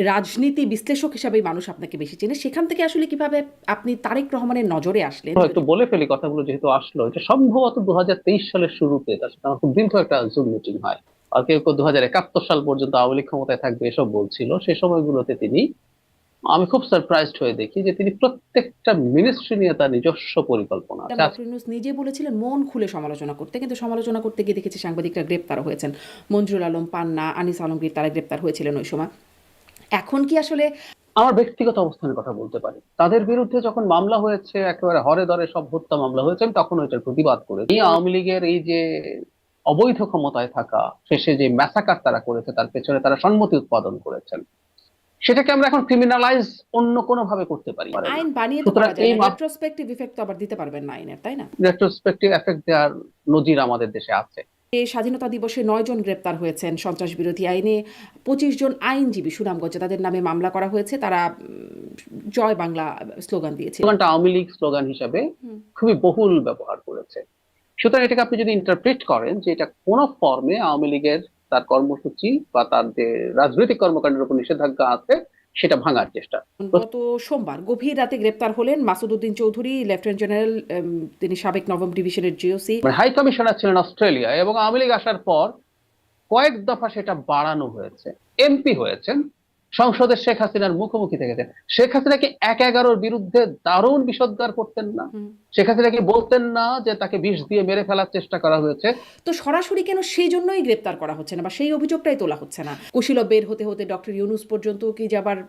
রাজনীতি বিশ্লেষক হিসাবে মানুষ আপনাকে বেশি চেনে, সেখান থেকে আসলে কিভাবে আপনি তারেক রহমানের নজরে আসলেন? একটু বলে ফেলি কথাগুলো যেহেতু আসলো, এটা সম্ভবত 2023 সালের শুরুতে তার সাথে আমার খুব দীর্ঘ একটা জুম মিটিং হয়। আর কেউ কেউ 2071 সাল পর্যন্ত আওয়ামী লীগ ক্ষমতায় থাকবে এসব বলছিল। সেই সময়গুলোতে আমি খুব সারপ্রাইজড হয়ে দেখি যে তিনি প্রত্যেকটা মিনিস্ট্রি নিয়ে তার নিজস্ব পরিকল্পনা আছে। ডক্টর ইউনূস নিজে বলেছিলেন মন খুলে সমালোচনা করতে, কিন্তু সমালোচনা করতে গিয়ে দেখেছি সাংবাদিকরা গ্রেপ্তার হয়েছেন। মঞ্জুরুল আলম পান্না, আনিস আলমগীর তারা গ্রেপ্তার হয়েছিলেন ওই সময়। এখন কি আসলে আমার ব্যক্তিগত অবস্থানের কথা বলতে পারি, তাদের বিরুদ্ধে যখন মামলা হয়েছে, একেবারে হরে ধরে সব হত্যা মামলা হয়েছে, আমি তখন ওইটার প্রতিবাদ করি। এই আওয়ামী লীগের এই যে অবৈধ ক্ষমতায় থাকা, শেষে যে ম্যাসাকার তারা করেছে, তার পেছনে তারা সম্মতি উৎপাদন করেছেন, সেটাকে আমরা এখন ক্রিমিনালাইজ অন্য কোনো ভাবে করতে পারি না। আইন বানিয়ে তো সুতরাং করা যায় এই না, রেট্রোস্পেক্টিভ ইফেক্ট তো আবার দিতে পারবেন না আইনের, তাই না? রেট্রোস্পেক্টিভ এফেক্ট দেওয়ার নজির আমাদের দেশে আছে। স্বাধীনতা দিবসে 9 জন গ্রেপ্তার হয়েছেন সন্ত্রাস বিরোধী আইনে। 25 জন আইনজীবী সুনামগঞ্জে তাদের নামে মামলা করা হয়েছে। তারা জয় বাংলা স্লোগান দিয়েছে। স্লোগানটা আওয়ামী লীগ স্লোগান হিসাবে খুবই বহুল ব্যবহার করেছে। সুতরাং এটাকে আপনি যদি ইন্টারপ্রেট করেন যে এটা কোন ফর্মে আওয়ামী লীগের তার কর্মসূচি বা তার যে রাজনৈতিক কর্মকাণ্ডের উপর নিষেধাজ্ঞা আছে, সেটা ভাঙার চেষ্টা। গত সোমবার গভীর রাতে গ্রেপ্তার হলেন মাসুদ উদ্দিন চৌধুরী, লেফটেন্যান্ট জেনারেল, তিনি সাবেক নবম ডিভিশনের জিওসি। হাই কমিশনার ছিলেন অস্ট্রেলিয়া, এবং আওয়ামী লীগ আসার পর কয়েক দফা সেটা বাড়ানো হয়েছে। এমপি হয়েছেন, সংসদে শেখ হাসিনার মুখোমুখি থেকেছেন। শেখ হাসিনা কি 1-11-র বিরুদ্ধে দারুণ বিষোদ্গার করতেন না? শেখ হাসিনা কি বলতেন না যে তাকে বিষ দিয়ে মেরে ফেলার চেষ্টা করা হয়েছে? তো সরাসরি কেন সেই জন্যই গ্রেপ্তার করা হচ্ছে না বা সেই অভিযোগটাই তোলা হচ্ছে না? কুশীলব বের হতে হতে ডক্টর ইউনূস পর্যন্ত কি যাবার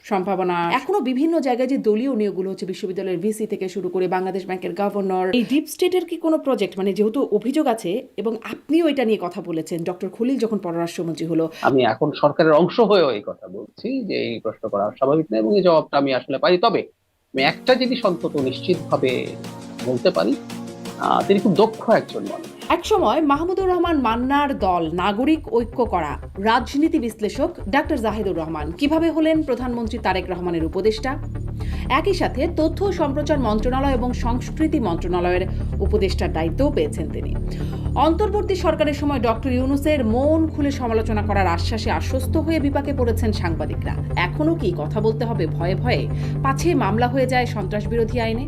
সম্ভাবনা? এখনো বিভিন্ন জায়গায় যে দলীয় নিয়োগগুলো হচ্ছে, বিশ্ববিদ্যালয়ের ভিসি থেকে শুরু করে বাংলাদেশ ব্যাংকের গভর্নর, এই ডিপ স্টেটের কি কোনো প্রজেক্ট, মানে যেহেতু অভিযোগ আছে এবং আপনিও এটা নিয়ে কথা বলেছেন ডক্টর খলিল যখন পররাষ্ট্রমন্ত্রী হলো। আমি এখন সরকারের অংশ হয়েও এই কথা বলছি যে এই প্রশ্ন করা স্বাভাবিক না, এবং এই জবাবটা আমি আসলে পারি। তবে আমি একটা জিনিস অন্তত নিশ্চিত ভাবে বলতে পারি, তিনি খুব দক্ষ একজন মানুষ। একসময় মাহমুদুর রহমান মান্নার দল নাগরিক ঐক্য করা রাজনীতি বিশ্লেষক ডাক্তার জাহিদুর রহমান কিভাবে হলেন প্রধানমন্ত্রী তারেক রহমানের উপদেষ্টা? একই সাথে তথ্য ও সম্প্রচার মন্ত্রণালয় এবং সংস্কৃতি মন্ত্রণালয়ের উপদেষ্টার দায়িত্বও পেয়েছেন তিনি। অন্তর্বর্তী সরকারের সময় ডক্টর ইউনূসের মন খুলে সমালোচনা করার আশ্বাসে আশ্বস্ত হয়ে বিপাকে পড়েছেন সাংবাদিকরা। এখনো কি কথা বলতে হবে ভয়ে ভয়ে, পাছে মামলা হয়ে যায় সন্ত্রাস বিরোধী আইনে?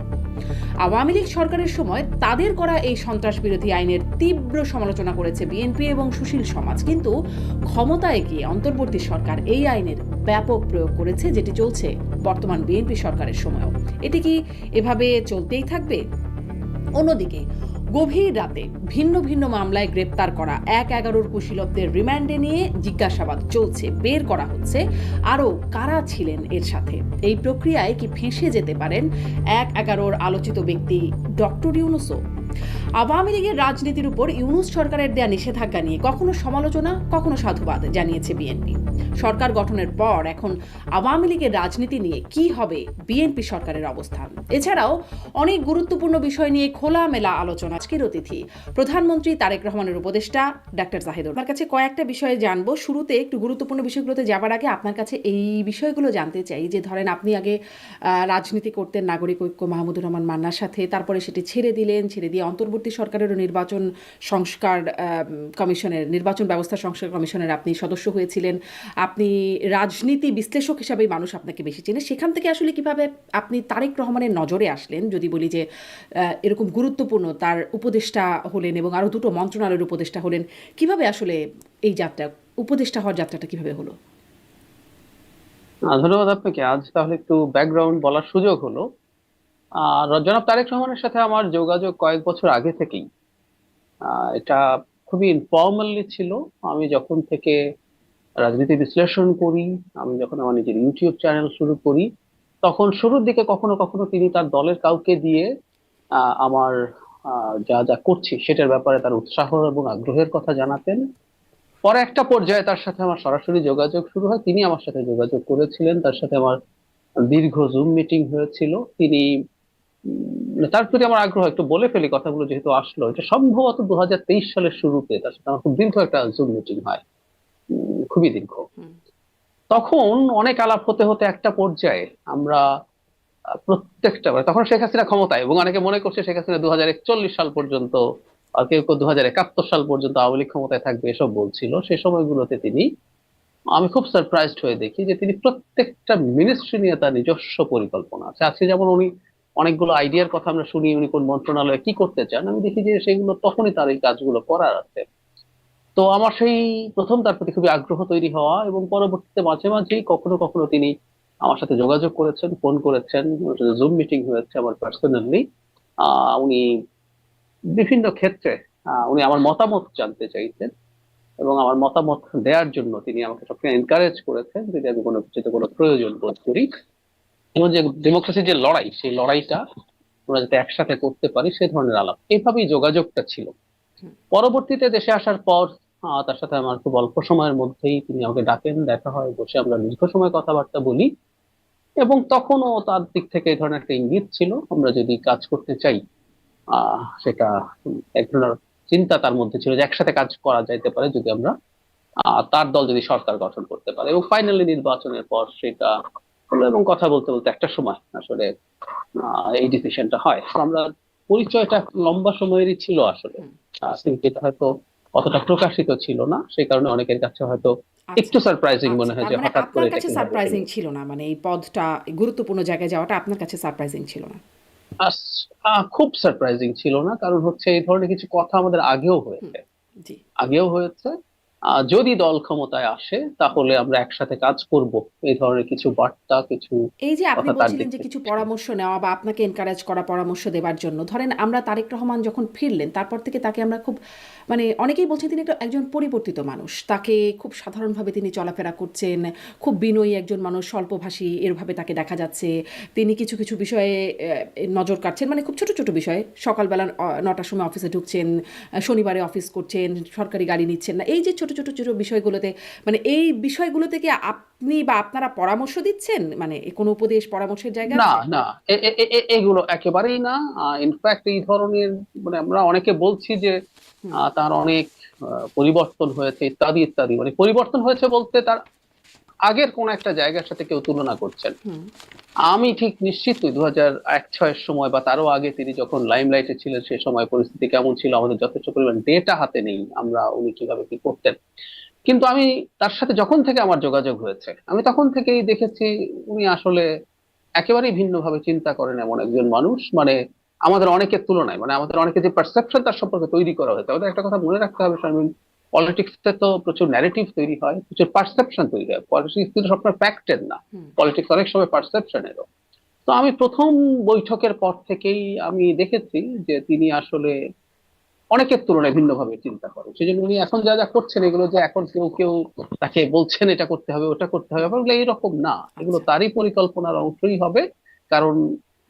আওয়ামী লীগ সরকারের সময় তাদের করা এই সন্ত্রাস বিরোধী আইনের তীব্র সমালোচনা করেছে বিএনপি এবং সুশীল সমাজ, কিন্তু ক্ষমতায় গিয়ে অন্তর্বর্তী সরকার এই আইনের ব্যাপক প্রয়োগ করেছে, যেটি চলছে বর্তমান বিএনপি সরকারের সময়ও। এটি কি এভাবে চলতেই থাকবে? অন্যদিকে গভীর রাতে ভিন্ন ভিন্ন মামলায় গ্রেপ্তার করা 1-11-র কুশীলবদের রিমান্ডে নিয়ে জিজ্ঞাসাবাদ চলছে, বের করা হচ্ছে আরও কারা ছিলেন এর সাথে। এই প্রক্রিয়ায় কি ফেঁসে যেতে পারেন 1-11-র আলোচিত ব্যক্তি ডক্টর ইউনূসও? আওয়ামী লীগের রাজনীতির উপর ইউনূস সরকারের দেয়া নিষেধাজ্ঞা নিয়ে কখনো সমালোচনা, কখনো সাধুবাদ জানিয়েছে বিএনপি। সরকার গঠনের পর এখন আওয়ামী লীগের রাজনীতি নিয়ে কি হবে বিএনপি সরকারের অবস্থান, এছাড়াও অনেক গুরুত্বপূর্ণ বিষয় নিয়ে খোলামেলা আলোচনা। আজকের অতিথি প্রধানমন্ত্রী তারেক রহমানের উপদেষ্টা ডাক্তার জাহিদুর। আমার কাছে কয়েকটা বিষয়ে জানবো। শুরুতে একটু গুরুত্বপূর্ণ বিষয়গুলোতে যাবার আগে আপনার কাছে এই বিষয়গুলো জানতে চাই যে ধরেন আপনি আগে রাজনীতি করতেন নাগরিক ঐক্য মাহমুদুর রহমান মান্নার সাথে, তারপরে সেটি ছেড়ে দিলেন, ছেড়ে দিয়ে অন্তর্বর্তী সরকারেরও নির্বাচন সংস্কার কমিশনের, নির্বাচন ব্যবস্থা সংস্কার কমিশনের আপনি সদস্য হয়েছিলেন। আপনি রাজনীতি বিশ্লেষক হিসাবেই মানুষ আপনাকে বেশি চেনে। সেখান থেকে আসলে কিভাবে আপনি তারেক রহমানের নজরে আসলেন, যদি বলি যে এরকম গুরুত্বপূর্ণ তার উপদেষ্টা হলেন এবং আরও দুটো মন্ত্রণালয়ের উপদেষ্টা হলেন, কিভাবে আসলে এই যাত্রা, উপদেষ্টা হওয়ার যাত্রাটা কিভাবে হলো? ধন্যবাদ আপনাকে। আজ তাহলে একটু ব্যাকগ্রাউন্ড বলার সুযোগ হলো। আর জনাব তারেক রহমানের সাথে আমার যোগাযোগ কয়েক বছর আগে থেকেই। এটা খুবই ইনফর্মালি ছিল। আমি যখন থেকে রাজনীতি বিশ্লেষণ করি, আমি যখন আমার নিজের ইউটিউব চ্যানেল শুরু করি, তখন শুরুর দিকে কখনো কখনো তিনি তার দলের কাউকে দিয়ে আমার যা যা করছি সেটার ব্যাপারে তার উৎসাহ এবং আগ্রহের কথা জানাতেন। পরে একটা পর্যায়ে তার সাথে আমার সরাসরি যোগাযোগ শুরু হয়, তিনি আমার সাথে যোগাযোগ করেছিলেন, তার সাথে আমার দীর্ঘ জুম মিটিং হয়েছিল। তিনি তার প্রতি আমার আগ্রহ, একটু বলে ফেলি কথাগুলো যেহেতু আসলো, এটা সম্ভবত 2023 সালের শুরুতে তার সাথে আমার খুব দীর্ঘ একটা জুম মিটিং হয়, খুবই দীর্ঘ। তখন অনেক আলাপ হতে হতে একটা পর্যায়ে আমরা প্রত্যেকটা, তখন শেখ হাসিনা ক্ষমতায়, এবং অনেকে মনে করছে শেখ হাসিনা 2041 সাল পর্যন্ত, আর কেউ কেউ 2071 সাল পর্যন্ত আওয়ামী লীগ ক্ষমতায় থাকবে এসব বলছিল। সেই সময়গুলোতে তিনি আমি খুব সারপ্রাইজড হয়ে দেখি যে তিনি প্রত্যেকটা মিনিস্ট্রি নিয়ে তার নিজস্ব পরিকল্পনা আছে। আজকে যেমন উনি অনেকগুলো আইডিয়ার কথা আমরা শুনি, উনি কোন মন্ত্রণালয়ে কি করতে চান, আমি দেখি যে সেগুলো তখনই তার এই কাজগুলো করার আছে। তো আমার সেই প্রথম তার প্রতি খুবই আগ্রহ তৈরি হওয়া, এবং পরবর্তীতে মাঝে মাঝেই কখনো কখনো তিনি আমার সাথে যোগাযোগ করেছেন, ফোন করেছেন, ওনার সাথে জুম মিটিং হয়েছে আমার পার্সোনালি। উনি বিভিন্ন ক্ষেত্রে উনি আমার মতামত জানতে চাইতেন, এবং আমার মতামত দেওয়ার জন্য তিনি আমাকে সবসময় এনকারেজ করেছেন যদি আমি কোনো কিছুতে কোনো প্রয়োজন বোধ করি। এবং যে ডেমোক্রেসির যে লড়াই, সেই লড়াইটা আমরা যাতে একসাথে করতে পারি সে ধরনের আলাপ, এইভাবেই যোগাযোগটা ছিল। হুম। পরবর্তীতে দেশে আসার পর তার সাথে আমার খুব অল্প সময়ের মধ্যেই তিনি আমাকে ডাকেন, দেখা হয়, বসে আমরা দীর্ঘ সময় কথাবার্তা বলি। এবং তখনও তার দিক থেকে এই ধরনের একটা ইঙ্গিত ছিল, আমরা যদি কাজ করতে চাই সেটা এক ধরনের চিন্তা তার মধ্যে ছিল যে একসাথে কাজ করা যাইতে পারে যদি আমরা তার দল যদি সরকার গঠন করতে পারে। এবং ফাইনালি নির্বাচনের পর সেটা হলো, এবং কথা বলতে বলতে একটা সময় আসলে এই ডিসিশনটা হয়। তো আমরা পরিচয়টা লম্বা সময়েরই ছিল আসলে, হুম। কিন্তু এটা হয়তো অতটা প্রকাশিত ছিল না, সেই কারণে অনেকের কাছে হয়তো আচ্ছা। একটু সারপ্রাইজিং আচ্ছা, মনে হয় তার যে মানে হঠাৎ করে আপনার এটা কাছে কিভাবে হলো। সারপ্রাইজিং ছিল না, মানে এই পদটা, গুরুত্বপূর্ণ জায়গায় যাওয়াটা আপনার কাছে সারপ্রাইজিং ছিল না? খুব সারপ্রাইজিং ছিল না, কারণ হচ্ছে এই ধরনের কিছু কথা আমাদের আগেও হুম। হয়েছে। জি। আগেও হয়েছে। যদি দল ক্ষমতায় আসে তাহলে আমরা একসাথে কাজ করব, এই ধরনের কিছু বার্তা, কিছু এই যে আপনি কথা তার বলছিলেন দিক যে থেকে কিছু ছিল। পরামর্শ নেওয়া বা আপনাকে এনকারেজ করা পরামর্শ দেবার জন্য, ধরেন আমরা তারেক রহমান যখন ফিরলেন তারপর থেকে তাকে আমরা খুব, মানে অনেকেই বলছেন তিনি একজন পরিবর্তিত মানুষ, তাকে খুব সাধারণভাবে তিনি চলাফেরা করছেন, খুব বিনয়ী একজন মানুষ, স্বল্পভাষী এরভাবে তাকে দেখা যাচ্ছে। তিনি কিছু কিছু বিষয়ে নজর কাটছেন, মানে খুব ছোট ছোট বিষয়ে, সকালবেলা 9টার সময় অফিসে ঢুকছেন, শনিবারে অফিস করছেন, সরকারি গাড়ি নিচ্ছেন না, এই যে ছোট ছোট ছোট বিষয়গুলোতে, মানে এই বিষয়গুলো থেকে আপনি বা আপনারা পরামর্শ দিচ্ছেন, মানে কোনো উপদেশ পরামর্শের জায়গা না, আছে? না, এগুলো একেবারেই না। ইনফ্যাক্ট এই ধরনের, মানে আমরা অনেকে বলছি যে হুম। তার অনেক পরিবর্তন হয়েছে ইত্যাদি ইত্যাদি। মানে পরিবর্তন হয়েছে বলতে তার আগের কোন একটা জায়গার সাথে কেউ তুলনা করছেন। হুম। আমি ঠিক নিশ্চিত নই 2001-06 সময় বা তারও আগে তিনি যখন লাইমলাইটে ছিলেন সে সময় পরিস্থিতি কেমন ছিল, আমাদের যথেষ্ট পরিমাণ ডেটা হাতে নেই আমরা উনি কিভাবে কি করতেন। কিন্তু আমি তার সাথে যখন থেকে আমার যোগাযোগ হয়েছে, আমি তখন থেকেই দেখেছি উনি আসলে একেবারেই ভিন্নভাবে চিন্তা করেন এমন একজন মানুষ। মানে আমাদের অনেকের তুলনায়, মানে আমাদের অনেকের যে পারসেপশন তার সম্পর্কে তৈরি করা হয়েছে, আমাদের একটা কথা মনে রাখতে হবে শারমিন, পলিটিক্সে তো প্রচুর ন্যারেটিভ তৈরি হয়, প্রচুর পারসেপশন তৈরি হয়। পলিটিক্স কিন্তু সবসময় ফ্যাক্টের না, হুম। পলিটিক্স অনেক সময় পারসেপশনেরও। তো আমি প্রথম বৈঠকের পর থেকেই আমি দেখেছি যে তিনি আসলে অনেকের তুলনায় ভিন্নভাবে চিন্তা করেন। সেজন্য উনি এখন যা যা করছেন এগুলো যে এখন কেউ কেউ তাকে বলছেন এটা করতে হবে ওটা করতে হবে, হুম। ব্যাপারগুলো এইরকম না, এগুলো আচ্ছা। তারই পরিকল্পনার অংশই হবে। কারণ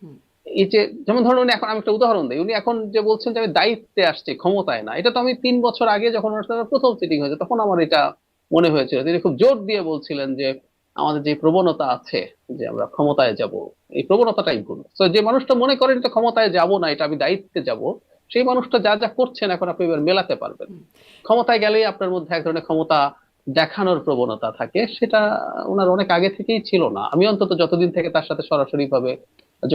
হুম। এই যে, যেমন ধরুন উনি এখন, আমি একটা উদাহরণ দিই, উনি এখন যে বলছেন যে আমি দায়িত্বে আসছি ক্ষমতায় না, এটা তো আমি 3 বছর আগে যখন ওনার সাথে প্রথম সিটিং হয়েছে তখন আমার এটা মনে হয়েছিল। তিনি খুব জোর দিয়ে বলছিলেন যে আমাদের যে প্রবণতা আছে যে আমরা ক্ষমতায় যাব, এই প্রবণতাটাই ভুল। তো যে মানুষটা মনে করেন এটা ক্ষমতায় যাব না, এটা আমি দায়িত্বে যাব, সেই মানুষটা যা যা করছেন এখন আপনি এবার মেলাতে পারবেন। হুম। ক্ষমতায় গেলেই আপনার মধ্যে এক ধরনের ক্ষমতা দেখানোর প্রবণতা থাকে, সেটা ওনার অনেক আগে থেকেই ছিল না। আমি অন্তত যতদিন থেকে তার সাথে সরাসরি ভাবে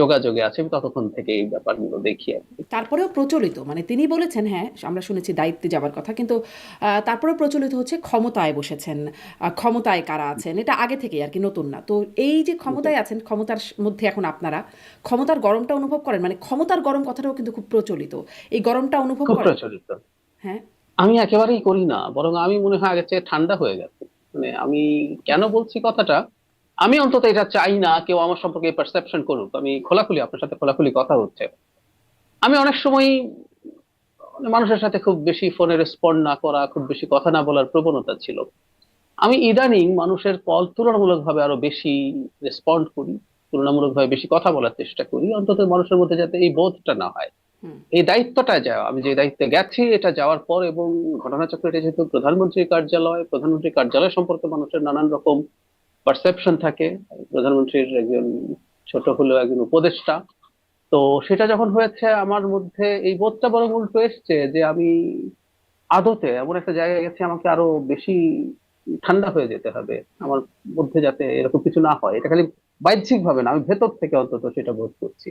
যোগাযোগে আছে আমি ততক্ষণ থেকে এই ব্যাপারগুলো দেখি আর কি। তারপরেও প্রচলিত, মানে তিনি বলেছেন হ্যাঁ আমরা শুনেছি দায়িত্বে যাবার কথা, কিন্তু তারপরেও প্রচলিত হচ্ছে ক্ষমতায় বসেছেন, ক্ষমতায় কারা আছেন, এটা আগে থেকেই আর কি, নতুন না। তো এই যে ক্ষমতায় আছেন, ক্ষমতার মধ্যে এখন আপনারা ক্ষমতার গরমটা অনুভব করেন, মানে ক্ষমতার গরম কথাটাও কিন্তু খুব প্রচলিত, এই গরমটা অনুভব খুব করেন? প্রচলিত। হ্যাঁ। আমি একেবারেই করি না, বরং আমি মনে হয় আগের চেয়ে ঠান্ডা হয়ে গেছে। মানে আমি কেন বলছি কথাটা, আমি অন্তত এটা চাই না কেউ আমার সম্পর্কে পারসেপশন করুক। আমি খোলাখুলি আপনার সাথে খোলাখুলি কথা হচ্ছে। আমি অনেক সময় মানুষের সাথে খুব বেশি ফোনে রেসপন্ড না করা, খুব বেশি কথা না বলার প্রবণতা ছিল। আমি ইদানিং মানুষের কল তুলনামূলকভাবে আরো বেশি রেসপন্ড করি, তুলনামূলকভাবে বেশি কথা বলার চেষ্টা করি, অন্তত মানুষের মধ্যে যাতে এই বোধটা না হয়। হুম। এই দায়িত্বটা যাওয়া, আমি যে দায়িত্বে গেছি এটা যাওয়ার পর, এবং ঘটনাচক্র এটা যেহেতু প্রধানমন্ত্রীর কার্যালয়, প্রধানমন্ত্রীর কার্যালয় সম্পর্কে মানুষের নানান রকম পারসেপশন থাকে, প্রধানমন্ত্রীর একজন ছোট হলেও একজন উপদেষ্টা। তো সেটা যখন হয়েছে আমার মধ্যে এই বোধটা বরং উল্টো এসছে যে আমি আদতে এমন একটা জায়গায় গেছি আমাকে আরো বেশি ঠান্ডা হয়ে যেতে হবে, হুম। আমার মধ্যে যাতে এরকম কিছু না হয়। এটা খালি বাহ্যিক ভাবে না, আমি ভেতর থেকে অন্তত সেটা বোধ করছি।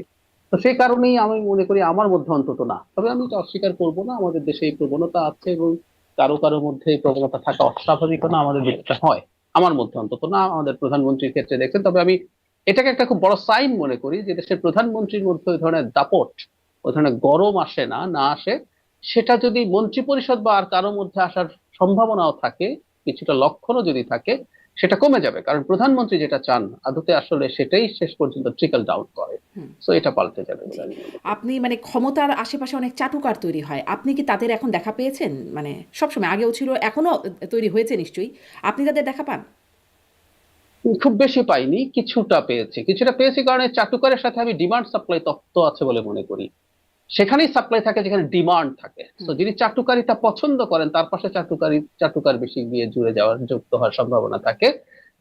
তো সেই কারণেই আমি মনে করি আমার মধ্যে অন্তত না, তবে আমি এটা অস্বীকার করব না, আমাদের দেশে এই প্রবণতা আছে, এবং কারো কারো মধ্যে এই প্রবণতা থাকা অস্বাভাবিক না, আমাদের দেশটা হয়। আমার মধ্যে অন্তত না, আমাদের প্রধানমন্ত্রীর ক্ষেত্রে দেখছেন। তবে আমি এটাকে একটা খুব বড় সাইন মনে করি যে দেশের প্রধানমন্ত্রীর মধ্যে ওই ধরনের দাপট, ওই ধরনের গরম আসে না, না আসে। সেটা যদি মন্ত্রী পরিষদ বা আর কারোর মধ্যে আসার সম্ভাবনাও থাকে, কিছুটা লক্ষণও যদি থাকে, সেটা কমে যাবে। কারণ প্রধানমন্ত্রী যেটা চান আদতে আসলে সেটাই শেষ পর্যন্ত ট্রিকল ডাউন করে। হুম। তো এটা পাল্টে যাবে বলে জি। আমি মনে করি। আপনি মানে ক্ষমতার আশেপাশে অনেক চাটুকার তৈরি হয়, আপনি কি তাদের এখন দেখা পেয়েছেন? মানে সবসময় আগেও ছিল, এখনো তৈরি হয়েছে নিশ্চয়ই, আপনি তাদের দেখা পান? খুব বেশি পাইনি, কিছুটা পেয়েছি। কিছুটা পেয়েছি কারণ এই চাটুকারের সাথে আমি ডিমান্ড সাপ্লাই তত্ত্ব আছে বলে মনে করি। সেখানেই সাপ্লাই থাকে যেখানে ডিমান্ড থাকে। তো হুম। যিনি চাটুকারিতা পছন্দ করেন তার পাশে চাটুকার বেশি গিয়ে জুড়ে যাওয়ার, যুক্ত হওয়ার সম্ভাবনা থাকে।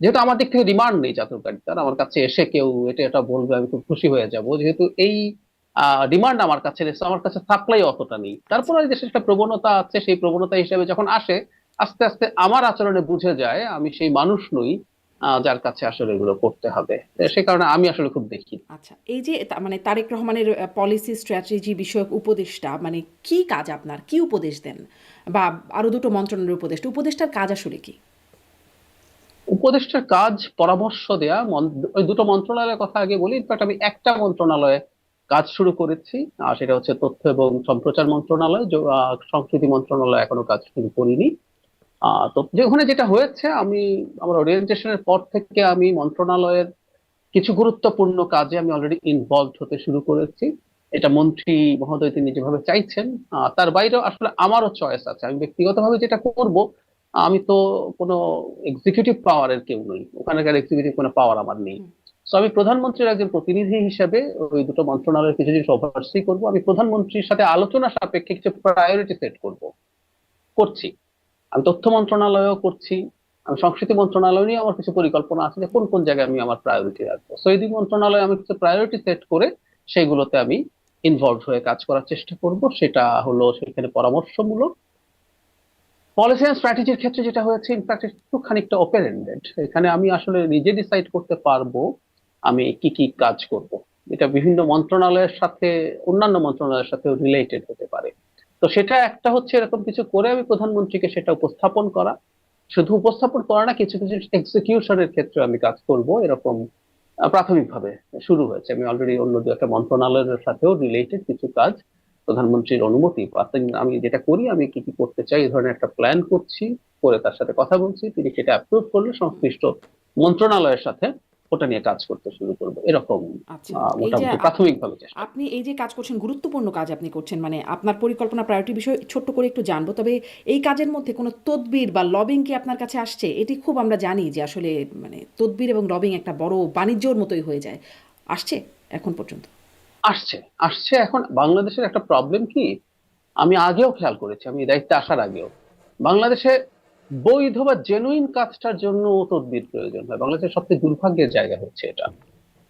যেহেতু আমার দিক থেকে ডিমান্ড নেই চাটুকারিতার, আমার কাছে এসে কেউ এটা এটা বলবে আমি খুব খুশি হয়ে যাব। যেহেতু এই ডিমান্ড আমার কাছে এসে, আমার কাছে সাপ্লাই অতটা নেই। তারপর এই দেশের একটা প্রবণতা আছে, সেই প্রবণতা হিসেবে যখন আসে, আস্তে আস্তে আমার আচরণে বুঝে যায় আমি সেই মানুষ নই যার কাছে আসলে এগুলো করতে হবে। সে কারণে আমি আসলে খুব দেখি। আচ্ছা, এই যে মানে তারেক রহমানের পলিসি স্ট্র্যাটেজি বিষয়ক উপদেষ্টা, মানে কি কাজ আপনার, কি উপদেশ দেন? বা আরো দুটো মন্ত্রণালয়ের উপদেষ্টার কাজ আসলে কি? উপদেষ্টার কাজ পরামর্শ দেয়া। ওই দুটো মন্ত্রণালয়ের কথা আগে বলি। ইনফ্যাক্ট আমি একটা মন্ত্রণালয়ে কাজ শুরু করেছি, আর সেটা হচ্ছে তথ্য এবং সম্প্রচার মন্ত্রণালয়। সংস্কৃতি মন্ত্রণালয় এখনো কাজ শুরু করিনি। তো যে ওখানে যেটা হয়েছে, আমার ওরিয়েন্টেশনের পর থেকে আমি মন্ত্রণালয়ের কিছু গুরুত্বপূর্ণ কাজে আমি অলরেডি ইনভলভ হতে শুরু করেছি। এটা মন্ত্রী মহোদয় তিনি যেভাবে চাইছেন। তার বাইরেও আসলে আমারও চয়েস আছে, আমি ব্যক্তিগতভাবে যেটা করব। আমি তো কোনো এক্সিকিউটিভ পাওয়ারের কেউ নই, ওখানকার এক্সিকিউটিভ কোনো পাওয়ার আমার নেই। হুম। তো আমি প্রধানমন্ত্রীর একজন প্রতিনিধি হিসেবে ওই দুটো মন্ত্রণালয়ের কিছু জিনিস ওভারসি করবো। আমি প্রধানমন্ত্রীর সাথে আলোচনা সাপেক্ষে কিছু প্রায়োরিটি সেট করছি। আমি তথ্য মন্ত্রণালয়ও করছি, আমি সংস্কৃতি মন্ত্রণালয় নিয়ে আমার কিছু পরিকল্পনা আছে যে কোন কোন জায়গায় আমি আমার প্রায়োরিটি রাখবো। তো এই দুই মন্ত্রণালয়ে আমি কিছু প্রায়োরিটি সেট করে সেইগুলোতে আমি ইনভলভ হয়ে কাজ করার চেষ্টা করব। সেটা হলো সেখানে পরামর্শমূলক। পলিসি এন্ড স্ট্র্যাটেজির ক্ষেত্রে যেটা হয়েছে, ইনফ্যাক্ট একটু খানিকটা ওপেন এন্ডেড। এখানে আমি আসলে নিজে ডিসাইড করতে পারবো আমি কি কি কাজ করব। এটা বিভিন্ন মন্ত্রণালয়ের সাথে, অন্যান্য মন্ত্রণালয়ের সাথে রিলেটেড হতে পারে। তো সেটা একটা হচ্ছে এরকম কিছু করে আমি প্রধানমন্ত্রীকে সেটা উপস্থাপন করা। শুধু উপস্থাপন করা না, কিছু কিছু এক্সিকিউশনের ক্ষেত্রে আমি কাজ করব, এরকম প্রাথমিকভাবে শুরু হয়েছে। আমি অলরেডি অন্য দু একটা মন্ত্রণালয়ের সাথেও রিলেটেড কিছু কাজ প্রধানমন্ত্রীর অনুমতি পাচ্ছি। আমি যেটা করি, আমি কি কি করতে চাই এই ধরনের একটা প্ল্যান করছি, করে তার সাথে কথা বলছি, তিনি সেটা অ্যাপ্রুভ করলে সংশ্লিষ্ট মন্ত্রণালয়ের সাথে ওটা নিয়ে কাজ করতে শুরু করবো, এরকম আচ্ছা, এই যে মোটামুটি প্রাথমিকভাবে চেষ্টা। আপনি এই যে কাজ করছেন, গুরুত্বপূর্ণ কাজ আপনি করছেন, মানে আপনার পরিকল্পনা প্রায়োরিটি বিষয় ছোট্ট করে একটু জানবো। তবে এই কাজের মধ্যে কোনো তদবির বা লবিং কি আপনার কাছে আসছে? এটি খুব আমরা জানি যে আসলে মানে তদবির এবং লবিং একটা বড় বাণিজ্যর মতোই হয়ে যায়। আসছে এখন পর্যন্ত? আসছে, আসছে। এখন বাংলাদেশের একটা প্রবলেম কি, আমি আগেও খেয়াল করেছি, আমি এই দায়িত্বে আসার আগেও, বাংলাদেশে বৈধ বা জেনুইন কাজটার জন্য তদবির প্রয়োজন হয়। বাংলাদেশের সবচেয়ে দুর্ভাগ্যের জায়গা হচ্ছে এটা।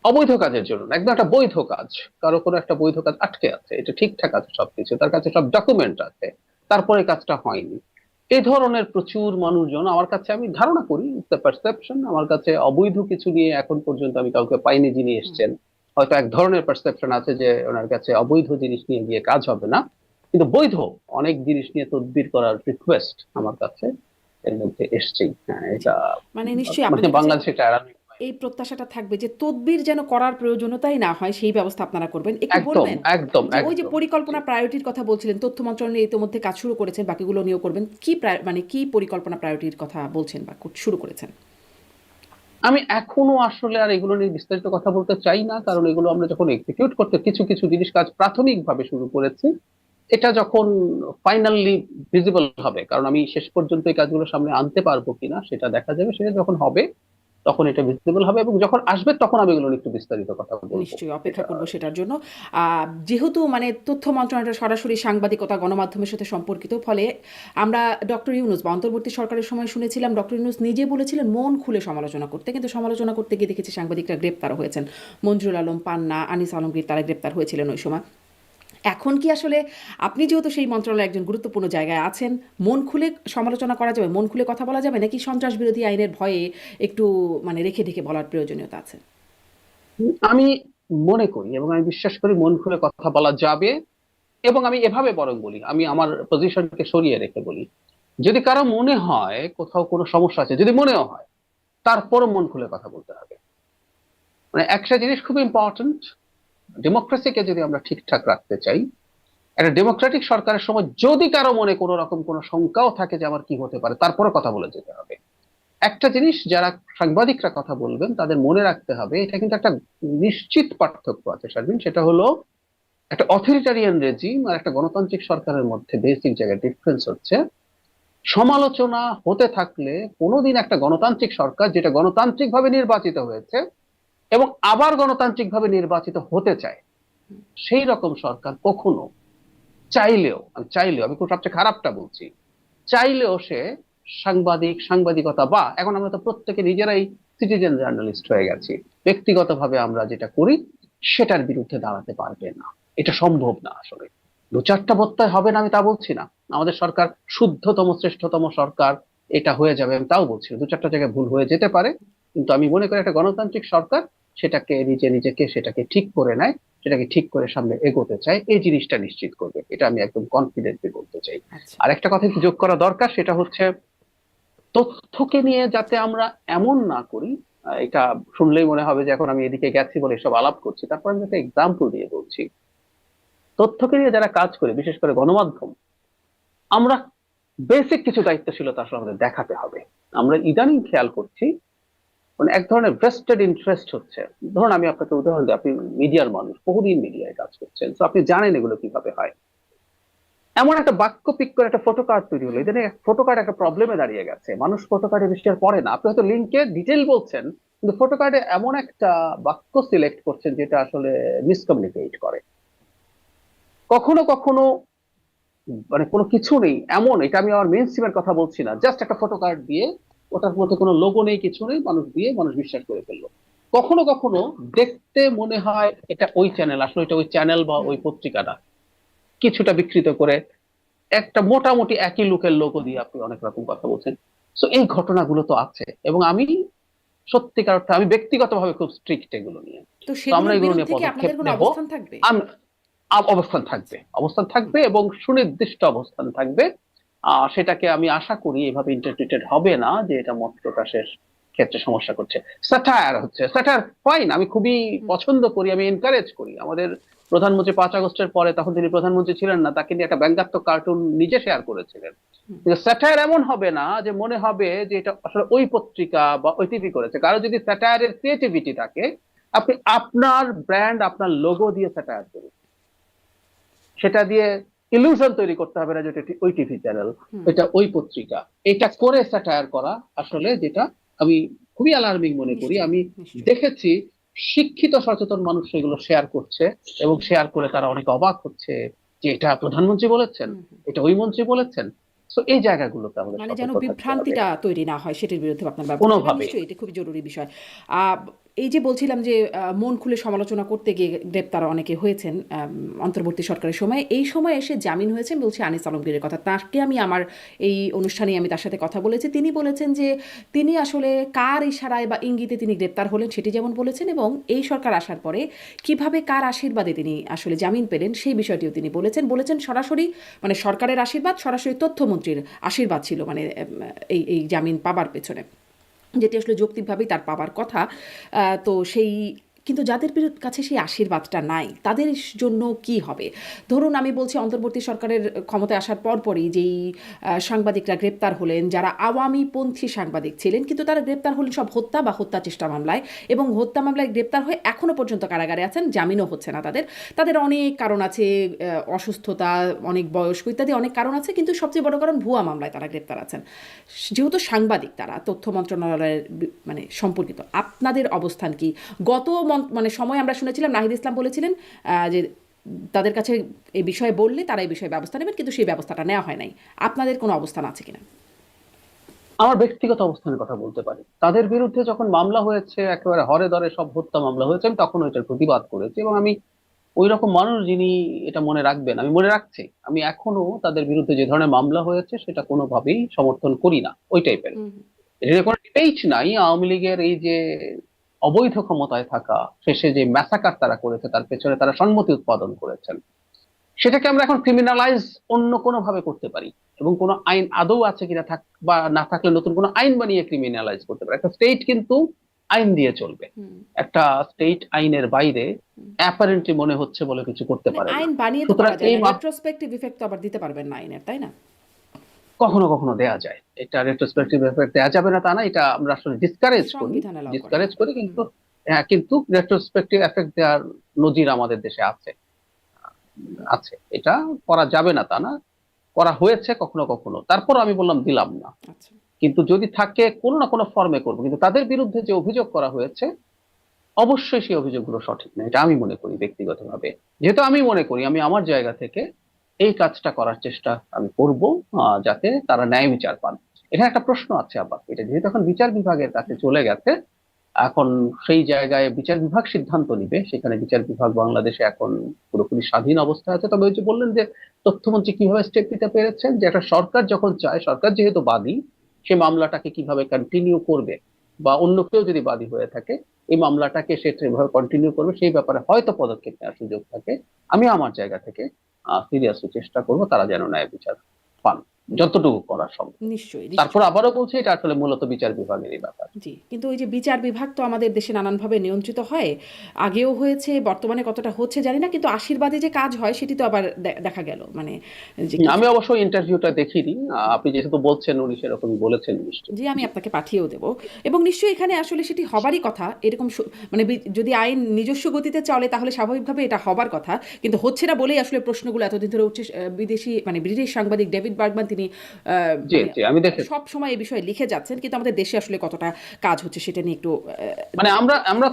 অবৈধ কাজের জন্য না, একদম একটা বৈধ কাজ, কারো কোনো একটা বৈধ কাজ আটকে আছে, এটা ঠিকঠাক আছে সবকিছু, তার কাছে সব ডকুমেন্ট আছে, তারপরে কাজটা হয়নি। এই ধরনের প্রচুর মানুষজন আমার কাছে, আমি ধারণা করি পারসেপশন, আমার কাছে অবৈধ কিছু নিয়ে এখন পর্যন্ত আমি কাউকে পাইনি যিনি এসছেন। হয়তো এক ধরনের পারসেপশন আছে যে ওনার কাছে অবৈধ জিনিস নিয়ে গিয়ে কাজ হবে না, কিন্তু বৈধ অনেক জিনিস নিয়ে তদবির করার রিকোয়েস্ট আমার কাছে এর মধ্যে এসছেই। হ্যাঁ, জি। এটা মানে নিশ্চয়ই মানে আপনাদের কাছে বাংলাদেশে এটা এড়ানোই হয় না। এই প্রত্যাশাটা থাকবে যে তদবির যেন করার প্রয়োজনীয়তাই না হয়, সেই ব্যবস্থা আপনারা করবেন। একটু একদম, বলবেন একদম, যে ওই যে একদম। জি। পরিকল্পনা প্রায়োরিটির কথা বলছিলেন, তথ্য মন্ত্রণালয় ইতিমধ্যে কাজ শুরু করেছেন, বাকিগুলো নিয়েও করবেন। কি মানে কি পরিকল্পনা প্রায়োরিটির কথা বলছেন বা শুরু করেছেন? আমি এখনো আসলে আর এগুলো নিয়ে বিস্তারিত কথা বলতে চাই না, কারণ এগুলো আমরা যখন এক্সিকিউট করতে, কিছু কিছু জিনিস কাজ প্রাথমিকভাবে শুরু করেছি। এটা যখন ফাইনালি ভিজিবল হবে, কারণ আমি শেষ পর্যন্ত এই কাজগুলো সামনে আনতে পারবো কিনা সেটা দেখা যাবে, সেটা যখন হবে তখন এটা ভিজিবল হবে, এবং যখন আসবে তখন আমি এগুলো নিয়ে একটু বিস্তারিত কথা বলবো। নিশ্চয়ই অপেক্ষা এটা করব সেটার জন্য। যেহেতু মানে তথ্য মন্ত্রণালয়টা সরাসরি সাংবাদিকতা গণমাধ্যমের সাথে সম্পর্কিত, ফলে আমরা ডক্টর ইউনূস বা অন্তর্বর্তী সরকারের সময় শুনেছিলাম ডক্টর ইউনূস নিজে বলেছিলেন মন খুলে সমালোচনা করতে, কিন্তু সমালোচনা করতে গিয়ে দেখেছি সাংবাদিকরা গ্রেপ্তার হয়েছেন। মঞ্জুরুল আলম পান্না, আনিস আলমগীর তারা গ্রেপ্তার হয়েছিলেন ওই সময়। এখন কি আসলে আপনি যেহেতু সেই মন্ত্রণালয়ে একজন গুরুত্বপূর্ণ জায়গায় আছেন, মন খুলে সমালোচনা করা যাবে, মন খুলে কথা বলা যাবে, নাকি সন্ত্রাস বিরোধী আইনের ভয়ে একটু মানে রেখে ঢেকে বলার প্রয়োজনীয়তা আছে? আমি মনে করি এবং আমি বিশ্বাস করি মন খুলে কথা বলা যাবে। এবং আমি এভাবে বরং বলি, আমি আমার পজিশনকে সরিয়ে রেখে বলি, যদি কারো মনে হয় কোথাও কোনো সমস্যা আছে, যদি মনেও হয়, তারপরও মন খুলে কথা বলতে হবে। মানে একটা জিনিস খুব ইম্পর্টেন্ট, ডেমোক্রেসিকে যদি আমরা ঠিকঠাক রাখতে চাই, একটা ডেমোক্রেটিক সরকারের সময় যদি কারো মনে কোনো রকম কোনো শঙ্কাও থাকে যে আমার কি হতে পারে, তারপরে কথা বলে যেতে হবে। একটা জিনিস যারা সাংবাদিকরা কথা বলবেন তাদের মনে রাখতে হবে, এটা কিন্তু একটা নিশ্চিত পার্থক্য আছে শারমিন, সেটা হলো একটা অথরিটারিয়ান রেজিম আর একটা গণতান্ত্রিক সরকারের মধ্যে বেসিক জায়গায় ডিফারেন্স হচ্ছে সমালোচনা হতে থাকলে কোনোদিন একটা গণতান্ত্রিক সরকার যেটা গণতান্ত্রিক ভাবে নির্বাচিত হয়েছে এবং আবার গণতান্ত্রিক ভাবে নির্বাচিত হতে চায়, সেই রকম সরকার কখনো চাইলেও আমি খুব সবচেয়ে খারাপটা বলছি, চাইলেও সে সাংবাদিকতা, বা এখন আমরা তো প্রত্যেকে নিজেরাই সিটিজেন জার্নালিস্ট হয়ে গেছি, ব্যক্তিগতভাবে আমরা যেটা করি সেটার বিরুদ্ধে দাঁড়াতে পারবে না। এটা সম্ভব না। আসলে দু চারটা বত্তায় হবে না আমি তা বলছি না, আমাদের সরকার শুদ্ধতম শ্রেষ্ঠতম সরকার এটা হয়ে যাবে আমি তাও বলছি না, দু চারটা জায়গায় ভুল হয়ে যেতে পারে, কিন্তু আমি মনে করি একটা গণতান্ত্রিক সরকার সেটাকে নিজেকে সেটাকে ঠিক করে নেয়, সেটাকে ঠিক করে সামনে এগোতে চায়, এই জিনিসটা নিশ্চিত করবে, এটা আমি একদম কনফিডেন্টলি বলতে চাই। আচ্ছা। আর একটা কথা একটু যোগ করা দরকার, সেটা হচ্ছে তথ্যকে নিয়ে যাতে আমরা এমন না করি, এটা শুনলেই মনে হবে যে এখন আমি এদিকে গেছি বলে এসব আলাপ করছি, তারপর আমি একটা এক্সাম্পল দিয়ে বলছি। তথ্যকে নিয়ে যারা কাজ করে, বিশেষ করে গণমাধ্যম, আমরা বেসিক কিছু দায়িত্বশীলতা আসলে আমাদের দেখাতে হবে। আমরা ইদানিং খেয়াল করছি মানে এক ধরনের ভেস্টেড ইন্টারেস্ট হচ্ছে। ধরুন আমি আপনাকে উদাহরণ দিই, আপনি মিডিয়ার মানুষ, বহুদিন মিডিয়ায় কাজ করছেন, তো আপনি জানেন এগুলো কিভাবে হয়। এমন একটা বাক্য পিক করে একটা ফটো কার্ড তৈরি হলো, এখানে ফটো কার্ড একটা প্রবলেমে দাঁড়িয়ে গেছে, মানুষ ফটো কার্ডে বেশি আর পড়ে না। আপনি হয়তো লিঙ্কে ডিটেল বলছেন, কিন্তু ফটো কার্ডে এমন একটা বাক্য সিলেক্ট করছেন যেটা আসলে মিসকমিউনিকেট করে। কখনো কখনো মানে কোনো কিছু নেই এমন, এটা আমি আমার মেইন স্ট্রিমের কথা বলছি না, জাস্ট একটা ফটো কার্ড দিয়ে ওটার মধ্যে কোনো লোগো নেই, কিছু নেই, মানুষ দিয়ে মানুষ বিশ্বাস করে ফেললো। কখনো কখনো দেখতে মনে হয় এটা ওই চ্যানেল, আসলে এটা ওই চ্যানেল বা ওই পত্রিকাটা, কিছুটা বিকৃত করে একটা মোটামুটি একই লুকের লোগো দিয়ে আপনি অনেক রকম কথা বলছেন। তো এই ঘটনাগুলো তো আছে, এবং আমি সত্যিকার অর্থে আমি ব্যক্তিগতভাবে খুব স্ট্রিক্ট এগুলো নিয়ে। তো তো আমরা সেগুলোর এগুলো নিয়ে বিরুদ্ধে কি পদক্ষেপ আপনাদের কোনো নেব। অবস্থান থাকবে? অবস্থান থাকবে এবং সুনির্দিষ্ট অবস্থান থাকবে। সেটাকে আমি আশা করি এভাবে ইন্টারপ্রিটেড হবে না যে এটা মত প্রকাশের ক্ষেত্রে সমস্যা করছে। স্যাটায়ার হচ্ছে, স্যাটায়ার ফাইন, আমি খুবই পছন্দ করি, আমি এনকারেজ করি। আমাদের প্রধানমন্ত্রী 5 আগস্টের পরে, তখন তিনি প্রধানমন্ত্রী ছিলেন না, তাকে নিয়ে একটা ব্যঙ্গাত্মক কার্টুন নিজে শেয়ার করেছিলেন। কিন্তু স্যাটায়ার এমন হবে না যে মনে হবে যে এটা আসলে ওই পত্রিকা বা ওই টিভি করেছে। কারো যদি স্যাটায়ারের ক্রিয়েটিভিটি থাকে, আপনি আপনার ব্র্যান্ড, আপনার লোগো দিয়ে স্যাটায়ার করুন, সেটা দিয়ে ইলিউশন তৈরি করতে হবে না যেটা ওই টিভি চ্যানেল, এটা ওই পত্রিকা। এটা করে স্যাটায়ার করা আসলে যেটা আমি খুবই অ্যালার্মিং মনে করি। আমি দেখেছি শিক্ষিত সচেতন মানুষ সেগুলো শেয়ার করছে, এবং শেয়ার করে তারা অনেক অবাক হচ্ছে যে এটা প্রধানমন্ত্রী বলেছেন, এটা ওই মন্ত্রী বলেছেন। তো এই জায়গাগুলোতে আমাদের মানে যেন সতর্ক থাকতে হবে বিভ্রান্তিটা তৈরি না হয়, সেটির বিরুদ্ধে আপনার ব্যবস্থা নেবেন। কোনোভাবে। নিশ্চয়ই এটা খুবই জরুরি বিষয়। আহ, এই যে বলছিলাম যে মন খুলে সমালোচনা করতে গিয়ে গ্রেপ্তার অনেকে হয়েছেন অন্তর্বর্তী সরকারের সময়, এই সময় এসে জামিন হয়েছেন, বলছি আনিস আলমগীরের কথা। তাকে আমি আমার এই অনুষ্ঠানে আমি তার সাথে কথা বলেছি, তিনি বলেছেন যে তিনি আসলে কার ইশারায় বা ইঙ্গিতে তিনি গ্রেপ্তার হলেন সেটি যেমন বলেছেন, এবং এই সরকার আসার পরে কিভাবে কার আশীর্বাদে তিনি আসলে জামিন পেলেন সেই বিষয়টিও তিনি বলেছেন সরাসরি, মানে সরকারের আশীর্বাদ, সরাসরি তথ্যমন্ত্রীর আশীর্বাদ ছিল মানে এই জামিন পাবার পেছনে, যেটি আসলে যৌক্তিকভাবেই তার পাবার কথা। তো সেই কিন্তু যাদের কাছে সেই আশীর্বাদটা নাই তাদের জন্য কি হবে? ধরুন আমি বলছি অন্তর্বর্তী সরকারের ক্ষমতায় আসার পরপরই যেই সাংবাদিকরা গ্রেপ্তার হলেন, যারা আওয়ামীপন্থী সাংবাদিক ছিলেন, কিন্তু তারা গ্রেপ্তার হলেন সব হত্যা বা হত্যা চেষ্টা মামলায়, এবং হত্যা মামলায় গ্রেপ্তার হয়ে এখনও পর্যন্ত কারাগারে আছেন, জামিনও হচ্ছে না তাদের। তাদের অনেক কারণ আছে, অসুস্থতা, অনেক বয়স্ক ইত্যাদি অনেক কারণ আছে, কিন্তু সবচেয়ে বড় কারণ ভুয়া মামলায় তারা গ্রেপ্তার আছেন। যেহেতু সাংবাদিক, তারা তথ্য মন্ত্রণালয়ের মানে সম্পর্কিত, আপনাদের অবস্থান কি? গত মানে সময় আমরা শুনেছিলাম নাহিদ ইসলাম বলেছিলেন যে তাদের কাছে এই বিষয়ে বললে তারা এই বিষয়ে ব্যবস্থা নেবেন, কিন্তু সেই ব্যবস্থাটা নেওয়া হয় নাই। আপনাদের কোনো অবস্থান আছে কিনা? আমার ব্যক্তিগত অবস্থানের কথা বলতে পারি, তাদের বিরুদ্ধে যখন মামলা হয়েছে, একেবারে হরে ধরে সব হত্যা মামলা হয়েছে, আমি তখন ওইটার প্রতিবাদ করেছি, এবং আমি ওই রকম মানুষ যিনি এটা মনে রাখবেন, আমি মনে রাখছি। আমি এখনো তাদের বিরুদ্ধে যে ধরনের মামলা হয়েছে সেটা কোনোভাবেই সমর্থন করি না, ওই টাইপের। এটা কোনো ডিবেট নাই। আওয়ামী লীগের এই যে অবৈধ ক্ষমতায় থাকা, শেষে যে ম্যাসাকার তারা করেছে, তার পেছনে তারা সম্মতি উৎপাদন করেছেন, সেটাকে আমরা এখন ক্রিমিনালাইজ অন্য কোনো ভাবে করতে পারি, এবং কোনো আইন আদৌ আছে কিনা থাক বা না থাকলে নতুন কোনো আইন বানিয়ে ক্রিমিনালাইজ করতে পারি। একটা স্টেট কিন্তু আইন দিয়ে চলবে, হুম। একটা স্টেট আইনের বাইরে হুম। অ্যাপারেন্টলি মনে হচ্ছে বলে কিছু করতে মানে পারে না। আইন বানিয়ে তো সুতরাং করা যায় এই না, রেট্রোস্পেক্টিভ ইফেক্ট তো আবার দিতে পারবেন না আইনের, তাই না? কখনো কখনো দেয়া যায়, এটা রেট্রোস্পেক্টিভ এফেক্ট দেয়া যাবে না তা না, এটা আমরা আসলে ডিসকারেজ করি, সংবিধান এলাও করে না। কিন্তু হ্যাঁ, কিন্তু রেট্রোস্পেক্টিভ এফেক্ট দেওয়ার নজির আমাদের দেশে আছে, আছে, এটা করা যাবে না তা না, করা হয়েছে কখনো কখনো, তারপর আমি বললাম দিলাম না। আচ্ছা। কিন্তু যদি থাকে কোনো না কোনো ফর্মে করবো, কিন্তু তাদের বিরুদ্ধে যে অভিযোগ করা হয়েছে অবশ্যই সেই অভিযোগগুলো সঠিক না, এটা আমি মনে করি ব্যক্তিগতভাবে। যেহেতু আমি মনে করি, আমি আমার জায়গা থেকে এই কাজটা করার চেষ্টা আমি করব, যাতে তারা ন্যায় বিচার পান। এখানে একটা প্রশ্ন আছে আবার, এটা যেহেতু এখন বিচার বিভাগের কাছে চলে গেছে, এখন সেই জায়গায় বিচার বিভাগ সিদ্ধান্ত নিবে, সেখানে বিচার বিভাগ বাংলাদেশে এখন পুরোপুরি স্বাধীন অবস্থায় আছে। তবে ওই যে বললেন যে তথ্যমন্ত্রী কিভাবে স্টেপ নিতে পেরেছেন, যে একটা সরকার যখন চায়, সরকার যেহেতু বাদী, সে মামলাটাকে কিভাবে কন্টিনিউ করবে, বা অন্য কেউ যদি বাদী হয়ে থাকে এই মামলাটাকে সে কিভাবে কন্টিনিউ করবে, সেই ব্যাপারে হয়তো পদক্ষেপ নেওয়ার সুযোগ থাকে। আমি আমার জায়গা থেকে সিরিয়াসলি চেষ্টা করব তারা যেন ন্যায় বিচার পান, যতটুকু করা সম্ভব। নিশ্চয়ই, তারপর নিশ্চয়ই। আবারও বলছি, এটা আসলে মূলত বিচার বিভাগেরই ব্যাপার। জি, কিন্তু ওই যে বিচার বিভাগ তো আমাদের দেশে নানানভাবে নিয়ন্ত্রিত হয়। আগেও হয়েছে, বর্তমানে কতটা হচ্ছে জানি না। কিন্তু আশীর্বাদে যে কাজ হয় সেটি তো আবার দেখা গেল। মানে যে কিছু। আমি অবশ্য ইন্টারভিউটা দেখিনি, আপনি যেহেতু বলছেন উনি সেরকমই বলেছেন নিশ্চয়ই। জি, আমি জি। আপনাকে পাঠিয়েও দেব। এবং নিশ্চয়ই এখানে আসলে সেটি হবারই কথা। এরকম মানে যদি আইন নিজস্ব গতিতে চলে তাহলে স্বাভাবিকভাবে এটা হবার কথা। কিন্তু হচ্ছে না বলেই আসলে প্রশ্নগুলো এতদিন ধরে উঠছে। বিদেশি মানে ব্রিটিশ সাংবাদিক ডেভিড বার্গম্যান তিনি জি, মানে জি, আমি দেখেছি। সব সময় এই বিষয়ে লিখে যাচ্ছেন। কিন্তু আমাদের দেশে আসলে কতটা কাজ হচ্ছে সেটা নিয়ে একটু মানে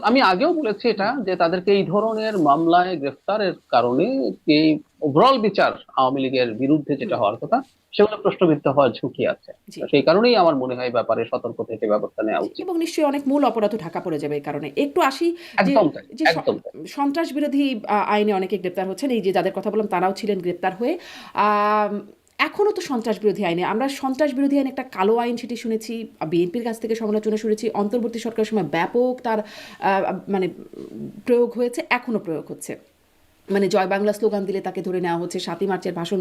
আমি আগেও বলেছি এটা, যে তাদেরকে এই ধরনের মামলায় গ্রেফতারের কারণে এই ওভারঅল বিচার আওয়ামী লীগের বিরুদ্ধে যেটা হুম, হওয়ার কথা, সেগুলো প্রশ্নবিদ্ধ হওয়ার ঝুঁকি আছে। জি। তো সেই কারণেই আমার মনে হয় ব্যাপারে সতর্ক থেকে ব্যবস্থা নেওয়া জি, উচিত। এবং নিশ্চয়ই অনেক মূল অপরাধও ঢাকা পড়ে যাবে এই কারণে। একটু আসি যে একদম তাই, যে একদম তাই। সন্ত্রাস বিরোধী আইনে অনেকে গ্রেপ্তার হচ্ছেন। এই যে যাদের কথা বললাম তারাও ছিলেন গ্রেপ্তার হয়ে। আম এখনো তো সন্ত্রাস বিরোধী আইনে আমরা সন্ত্রাস বিরোধী আইন একটা কালো আইন সেটি শুনেছি। বিএনপির কাছ থেকে সমালোচনা শুনেছি। অন্তর্বর্তী সরকারের সময় ব্যাপক তার মানে প্রয়োগ হয়েছে, এখনো প্রয়োগ হচ্ছে। মানে জয় বাংলা স্লোগান দিলে তাকে ধরে নেওয়া হচ্ছে, ৭ই মার্চের ভাষণ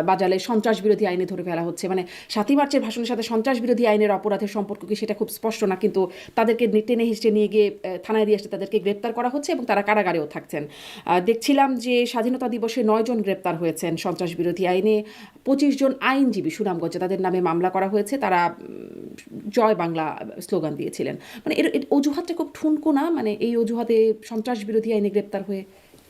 বাজালে সন্ত্রাস বিরোধী আইনে ধরে ফেলা হচ্ছে। মানে ৭ই মার্চের ভাষণের সাথে সন্ত্রাস বিরোধী আইনের অপরাধের সম্পর্ক কি সেটা খুব স্পষ্ট না, কিন্তু তাদেরকে টেনে হিঁচড়ে নিয়ে গিয়ে থানায় দিয়ে আসতে তাদেরকে গ্রেপ্তার করা হচ্ছে এবং তারা কারাগারেও থাকছেন। দেখছিলাম যে স্বাধীনতা দিবসে ৯ জন গ্রেপ্তার হয়েছেন সন্ত্রাস বিরোধী আইনে। ২৫ জন আইনজীবী সুনামগঞ্জে তাদের নামে মামলা করা হয়েছে, তারা জয় বাংলা স্লোগান দিয়েছিলেন। মানে এর অজুহাতটা খুব ঠুনকো না? মানে এই অজুহাতে সন্ত্রাস বিরোধী আইনে গ্রেপ্তার হয়ে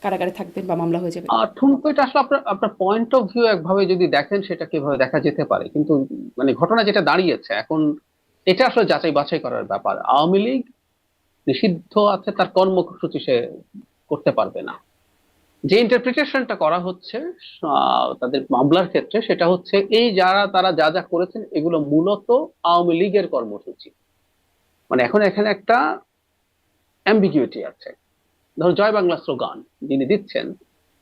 কারাগারে থাকবেন বা মামলা হয়ে যাবে। ঠুনকো, এটা আসলে আপনার আপনার পয়েন্ট অফ ভিউ একভাবে যদি দেখেন সেটা কিভাবে দেখা যেতে পারে, কিন্তু মানে ঘটনা যেটা দাঁড়িয়েছে এখন, এটা আসলে যাচাই বাছাই করার ব্যাপার। আওয়ামী লীগ নিষিদ্ধ আছে, তার কর্মসূচি সে করতে পারবে না। যে ইন্টারপ্রিটেশনটা করা হচ্ছে তাদের মামলার ক্ষেত্রে, সেটা হচ্ছে এই তারা যা যা করেছেন এগুলো মূলত আওয়ামী লীগের কর্মসূচি। মানে এখন এখানে একটা অ্যাম্বিগুইটি আছে। ধরো জয় বাংলা স্লোগান যিনি দিচ্ছেন,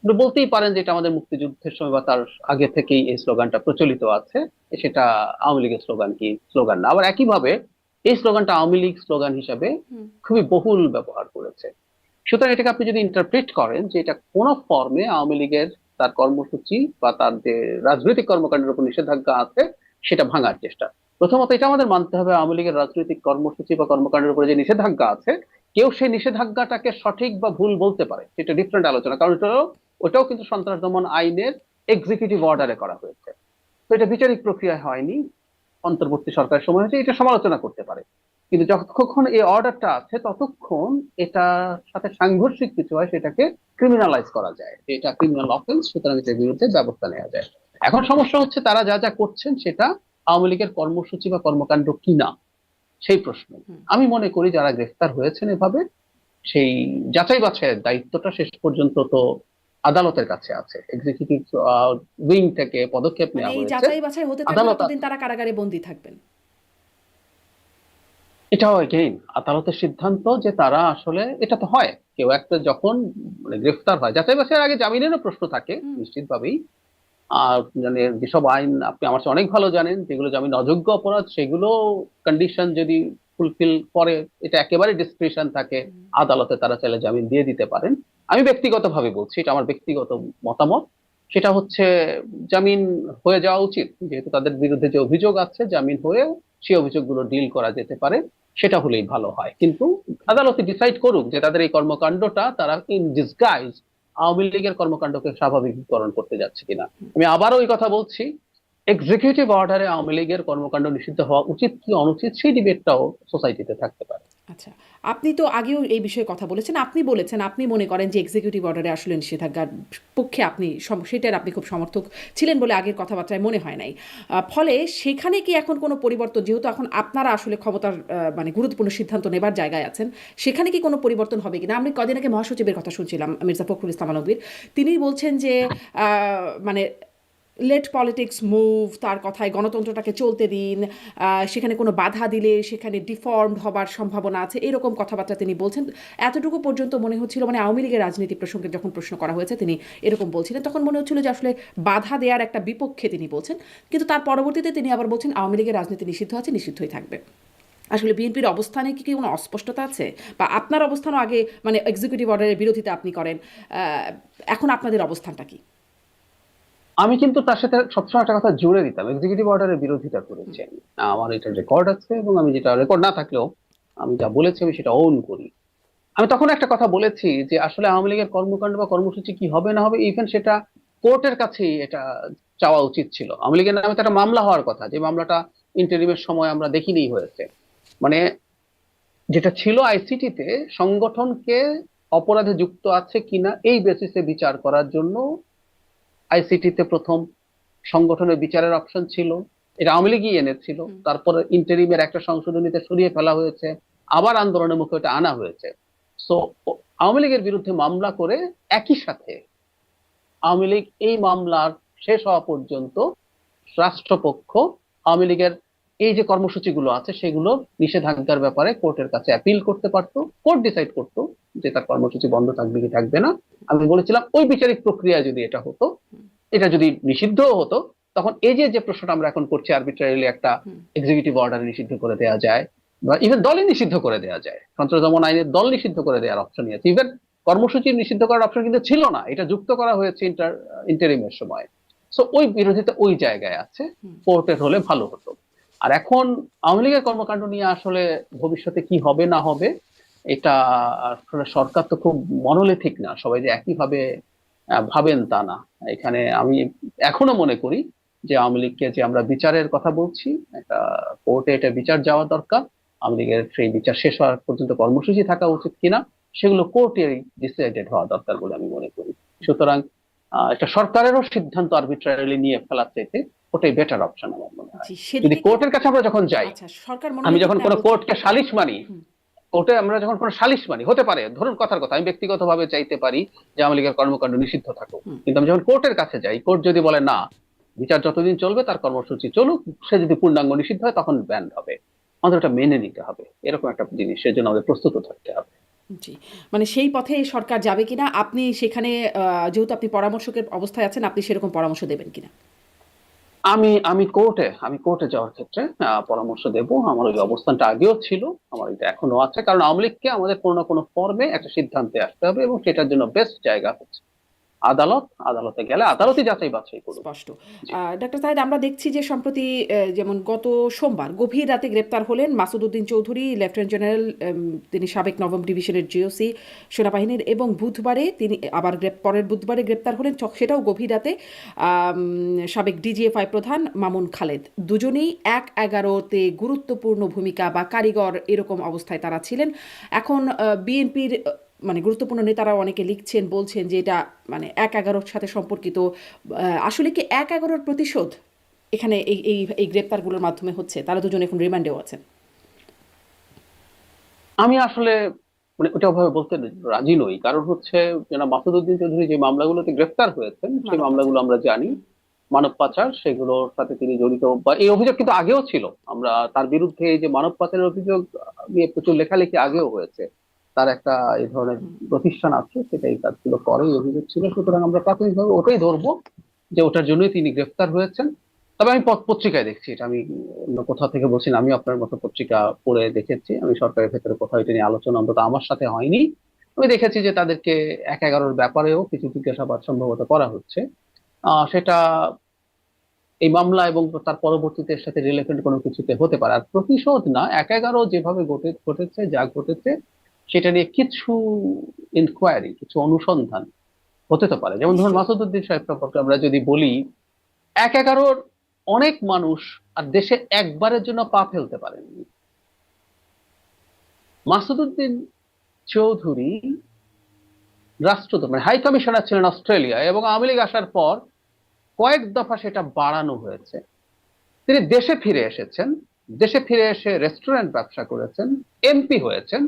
আপনি বলতেই পারেন যে এটা আমাদের মুক্তিযুদ্ধের সময় বা তার আগে থেকেই এই স্লোগানটা প্রচলিত আছে, সেটা আওয়ামী লীগের স্লোগান কি স্লোগান না। আবার একইভাবে এই স্লোগানটা আওয়ামী লীগ স্লোগান হিসাবে হুম। খুবই বহুল ব্যবহার করেছে। সুতরাং এটাকে আপনি যদি ইন্টারপ্রেট করেন যে এটা কোন ফর্মে আওয়ামী লীগের তার কর্মসূচি বা তার যে রাজনৈতিক কর্মকাণ্ডের উপর নিষেধাজ্ঞা আছে সেটা ভাঙার চেষ্টা। প্রথমত এটা আমাদের মানতে হবে, আওয়ামী লীগের রাজনৈতিক কর্মসূচি বা কর্মকাণ্ডের উপরে যে নিষেধাজ্ঞা আছে, কেউ সেই নিষেধাজ্ঞাটাকে সঠিক বা ভুল বলতে পারে, সেটা ডিফারেন্ট আলোচনা, কারণ ওটাও কিন্তু সন্ত্রাস দমন আইনের এক্সিকিউটিভ অর্ডারে করা হয়েছে। তো এটা বিচারিক প্রক্রিয়ায় হয়নি, অন্তর্বর্তী সরকারের সময় হয়েছে, এটা সমালোচনা করতে পারে। কিন্তু যতক্ষণ এই অর্ডারটা আছে ততক্ষণ এটার সাথে সাংঘর্ষিক কিছু হয় সেটাকে ক্রিমিনালাইজ করা যায়, এটা ক্রিমিনাল অফেন্স, সুতরাং এটার বিরুদ্ধে ব্যবস্থা নেওয়া যায়। এখন সমস্যা হচ্ছে তারা যা যা করছেন সেটা আওয়ামী লীগের কর্মসূচি বা কর্মকাণ্ড কিনা, সেই প্রশ্ন। আমি মনে করি যারা গ্রেফতার হয়েছেন এভাবে, সেই যাচাই বাছাইয়ের দায়িত্বটা শেষ পর্যন্ত তো আদালতের কাছে আছে। এক্সিকিউটিভ উইং থেকে পদক্ষেপ মানে নেওয়া এই হয়েছে, যাচাই বাছাই হতে থাকবে আদালত ততদিন আছে। তারা কারাগারে বন্দী থাকবেন। এটাও এগেইন আদালতের সিদ্ধান্ত, যে তারা আসলে, এটা তো হয় কেউ একটা যখন মানে গ্রেফতার হয়, যাচাই বাছাইয়ের আগে জামিনেরও প্রশ্ন থাকে হুম। নিশ্চিতভাবেই। আর মানে যেসব আইন আপনি আমার চেয়ে অনেক ভালো জানেন, যেগুলো জামিন অযোগ্য অপরাধ, সেগুলো কন্ডিশন যদি ফুলফিল করে, এটা একেবারে ডিসক্রিশন থাকে, আদালতে তারা চাইলে জামিন দিয়ে দিতে পারেন। আমি ব্যক্তিগতভাবে বলছি, এটা আমার ব্যক্তিগত মতামত, সেটা হচ্ছে জামিন হয়ে যাওয়া উচিত, যেহেতু তাদের বিরুদ্ধে যে অভিযোগ আছে জামিন হয়েও সেই অভিযোগগুলো ডিল করা যেতে পারে, সেটা হলেই ভালো হয়। কিন্তু আদালতে ডিসাইড করুক যে তাদের এই কর্মকাণ্ডটা তারা ইন ডিসগাইজ আওয়ামী লীগের কর্মকাণ্ডকে স্বাভাবিকীকরণ করতে যাচ্ছে কিনা। আমি আবারও ওই কথা বলছি, এক্সিকিউটিভ অর্ডারে আওয়ামী লীগের কর্মকাণ্ড নিষিদ্ধ হওয়া উচিত কি অনুচিত সেই ডিবেটটাও সোসাইটিতে থাকতে পারে। আচ্ছা, আপনি তো আগেও এই বিষয়ে কথা বলেছেন, আপনি বলেছেন আপনি মনে করেন যে এক্সিকিউটিভ অর্ডারে আসলে নিষেধাজ্ঞার পক্ষে আপনি সেটার আপনি খুব সমর্থক ছিলেন বলে আগের কথাবার্তায় মনে হয় নাই। ফলে সেখানে কি এখন কোনো পরিবর্তন, যেহেতু এখন আপনারা আসলে ক্ষমতার মানে গুরুত্বপূর্ণ সিদ্ধান্ত নেবার জায়গায় আছেন, সেখানে কি কোনো পরিবর্তন হবে কিনা? আমি কদিন আগে মহাসচিবের কথা শুনছিলাম, মির্জা ফখরুল ইসলাম আলমগীর, তিনি বলছেন যে মানে লেট পলিটিক্স মুভ, তার কথায় গণতন্ত্রটাকে চলতে দিন, সেখানে কোনো বাধা দিলে সেখানে ডিফর্মড হবার সম্ভাবনা আছে, এরকম কথাবার্তা তিনি বলছেন। এতটুকু পর্যন্ত মনে হচ্ছিল, মানে আওয়ামী লীগের রাজনীতি প্রসঙ্গে যখন প্রশ্ন করা হয়েছে তিনি এরকম বলছিলেন, তখন মনে হচ্ছিল যে আসলে বাধা দেওয়ার একটা বিপক্ষে তিনি বলছেন। কিন্তু তার পরবর্তীতে তিনি আবার বলছেন আওয়ামী লীগের রাজনীতি নিষিদ্ধ আছে, নিষিদ্ধই থাকবে। আসলে বিএনপির অবস্থানে কি কোনো অস্পষ্টতা আছে, বা আপনার অবস্থানও আগে মানে এক্সিকিউটিভ অর্ডারের বিরোধিতা আপনি করেন, এখন আপনাদের অবস্থানটা কি? আমি কিন্তু তার সাথে সবসময় একটা কথা জুড়ে দিতাম, এক্সিকিউটিভ অর্ডারের বিরোধিতা করেছি আমি। আমার এটা রেকর্ড আছে, এবং আমি যেটা রেকর্ড না থাকলেও আমি যা বলেছি আমি সেটা ওন করি। আমি তখন একটা কথা বলেছি যে আসলে আওয়ামী লীগের কর্মকাণ্ড বা কর্মসূচি কি হবে না হবে, ইভেন সেটা কোর্টের কাছেই এটা চাওয়া উচিত ছিল। আওয়ামী লীগের নামে তো একটা মামলা হওয়ার কথা, যে মামলাটা ইন্টারিমের সময় আমরা দেখিনি হয়েছে। মানে যেটা ছিল আইসিটিতে সংগঠনকে অপরাধে যুক্ত আছে কিনা এই বেসিসে বিচার করার জন্য আইসিটিতে প্রথম সংগঠনের বিচারের অপশন ছিল, এটা আওয়ামী লীগই এনেছিল। তারপরে ইন্টারিমের একটা সংশোধনীতে সরিয়ে ফেলা হয়েছে, আবার আন্দোলনের মুখে এটা আনা হয়েছে। সো আওয়ামী লীগের বিরুদ্ধে মামলা করে একই সাথে আওয়ামী লীগ এই মামলার শেষ হওয়া পর্যন্ত রাষ্ট্রপক্ষ আওয়ামী লীগের এই যে কর্মসূচিগুলো আছে সেগুলো নিষেধাজ্ঞার ব্যাপারে কোর্টের কাছে অ্যাপিল করতে পারতো, কোর্ট ডিসাইড করতো যে তার কর্মসূচি বন্ধ থাকবে কি থাকবে না। আমি বলেছিলাম ওই বিচারিক প্রক্রিয়া যদি এটা হতো, এটা যদি নিষিদ্ধ হতো, তখন এই যে যে প্রশ্নটা আমরা এখন করছি আরবিট্রারিলি একটা এক্সিকিউটিভ অর্ডার নিষিদ্ধ করে দেওয়া যায়, বা ইভেন দলই নিষিদ্ধ করে দেওয়া যায়, সন্ত্রাস দমন আইনের দল নিষিদ্ধ করে দেওয়ার অপশন আছে। ইভেন কর্মসূচি নিষিদ্ধ করার অপশন কিন্তু ছিল না, এটা যুক্ত করা হয়েছে ইন্টারিমের সময়। সো ওই বিরোধিতা ওই জায়গায় আছে, কোর্টের হলে ভালো হতো। আর এখন আওয়ামী লীগের কর্মকাণ্ড নিয়ে আসলে ভবিষ্যতে কি হবে না হবে, এটা আসলে সরকার তো খুব মনোলিথিক না, সবাই যে একইভাবে ভাবেন তা না। এখানে আমি এখনো মনে করি যে আওয়ামী লীগকে যে আমরা বিচারের কথা বলছি, একটা কোর্টে এটা বিচার যাওয়া দরকার। আওয়ামী লীগের সেই বিচার শেষ হওয়ার পর্যন্ত কর্মসূচি থাকা উচিত কিনা সেগুলো কোর্টেরই ডিসাইডেড হওয়া দরকার বলে আমি মনে করি। সুতরাং এটা সরকারেরও সিদ্ধান্ত আরবিট্রারিলি নিয়ে ফেলার চাইতে ওটাই বেটার অপশন আমার মনে হয়। জি, যদি সেদিকে কি কোর্টের কাছে আমরা যখন যাই, আচ্ছা, সরকার আমি মনোনীত যখন কিনা কোনো বলছেন? কোর্টকে সালিশ মানি, হুম, কোর্টে আমরা যখন কোনো সালিশ মানি, হতে পারে ধরুন কথার কথা আমি ব্যক্তিগতভাবে চাইতে পারি যে আওয়ামী লীগের কর্মকাণ্ড নিষিদ্ধ থাকুক, হুম, কিন্তু আমি যখন কোর্টের কাছে যাই, কোর্ট যদি বলে না বিচার যতদিন চলবে তার কর্মসূচি চলুক, সে যদি পূর্ণাঙ্গ নিষিদ্ধ হয় তখন ব্যান্ড হবে, আমাদের ওটা মেনে নিতে হবে। এরকম একটা জিনিস, সেজন্য আমাদের প্রস্তুত থাকতে হবে। জি। মানে সেই পথে সরকার যাবে কিনা, আপনি সেখানে যেহেতু আপনি পরামর্শকের অবস্থায় আছেন, আপনি সেরকম পরামর্শ দেবেন কিনা? আমি কোর্টে যাওয়ার ক্ষেত্রে পরামর্শ দেব। আমার ওই জি, অবস্থানটা আগেও ছিল, আমার এটা এখনো আছে, কারণ আওয়ামী লীগকে আমাদের কোনো না কোনো ফর্মে একটা সিদ্ধান্তে আসতে হবে, এবং সেটার জন্য বেস্ট জায়গা হচ্ছে আদালত। আদালতে গেলে স্পষ্ট, আদালতই যাচাই বাছাই করুক। স্পষ্ট। জি। ডাক্তার সাহেদ, আমরা দেখছি যে সম্প্রতি যেমন গত সোমবার গভীর রাতে গ্রেপ্তার হলেন মাসুদ উদ্দিন চৌধুরী, লেফটেন্যান্ট জেনারেল, তিনি সাবেক নবম ডিভিশনের জিওসি সেনাবাহিনীর, এবং বুধবারে তিনি আবার পরের বুধবারে গ্রেপ্তার হলেন, সেটাও গভীর রাতে, সাবেক ডিজিএফআই প্রধান মামুন খালেদ। দুজনেই ১/১১-তে গুরুত্বপূর্ণ ভূমিকা বা কারিগর এরকম অবস্থায় তারা ছিলেন। এখন বিএনপির মানে গুরুত্বপূর্ণ নেতারাও অনেকে লিখছেন, বলছেন যে এটা মানে ১/১১-র সাথে সম্পর্কিত। আসলে কি ১/১১-র প্রতিশোধ এখানে এই এই এই গ্রেপ্তারগুলোর মাধ্যমে হচ্ছে? তারা দুজন এখন রিমান্ডেও আছেন। আমি আসলে মানে ওটা ওভাবে বলতে রাজি নই, কারণ হচ্ছে জনাব মাসুদ উদ্দিন চৌধুরী যে মামলাগুলোতে গ্রেফতার হয়েছেন সেই মানব পাচার। মামলাগুলো আমরা জানি, হুম, মানব পাচার, সেগুলোর সাথে তিনি জড়িত, বা এই অভিযোগ কিন্তু আগেও ছিল। আমরা তার বিরুদ্ধে এই যে মানব পাচারের অভিযোগ নিয়ে প্রচুর লেখালেখি আগেও হয়েছে। তার একটা এই ধরনের হুম। প্রতিষ্ঠান আছে, সেটা এই কাজগুলো করে, এই অভিযোগ ছিল। সুতরাং আমরা প্রাথমিকভাবে ওটাই ধরবো যে ওটার জন্যই তিনি গ্রেফতার হয়েছেন। তবে আমি পত্রিকায় দেখছি, এটা আমি অন্য কোথাও থেকে বলছি না, আমি আপনার মতো পত্রিকা পড়ে দেখেছি। আমি সরকারের ভেতরে কোথাও এটা নিয়ে আলোচনা অন্তত আমার সাথে হয়নি। আমি দেখেছি যে তাদেরকে ১/১১-র ব্যাপারেও কিছু জিজ্ঞাসাবাদ সম্ভবত করা হচ্ছে। সেটা এই মামলা এবং তার পরবর্তীতে এর সাথে রিলেটেড কোনো কিছুতে হতে পারে। আর প্রতিশোধ না, ১/১১ যেভাবে ঘটেছে যা ঘটেছে সেটা নিয়ে কিছু ইনকোয়ারি, কিছু অনুসন্ধান হতে তো পারে। যেমন ধরুন নিশ্চয়ই। মাসুদউদ্দিন সাহেব সম্পর্কে আমরা যদি বলি, ১/১১ অনেক মানুষ আর দেশে একবারের জন্য পা ফেলতে পারেননি। মাসুদউদ্দিন চৌধুরী রাষ্ট্রদূত মানে হাই কমিশনার ছিলেন অস্ট্রেলিয়া, এবং আওয়ামী লীগ আসার পর কয়েক দফা সেটা বাড়ানো হয়েছে। তিনি দেশে ফিরে এসেছেন, দেশে ফিরে এসে রেস্টুরেন্ট ব্যবসা করেছেন, এমপি হয়েছেন,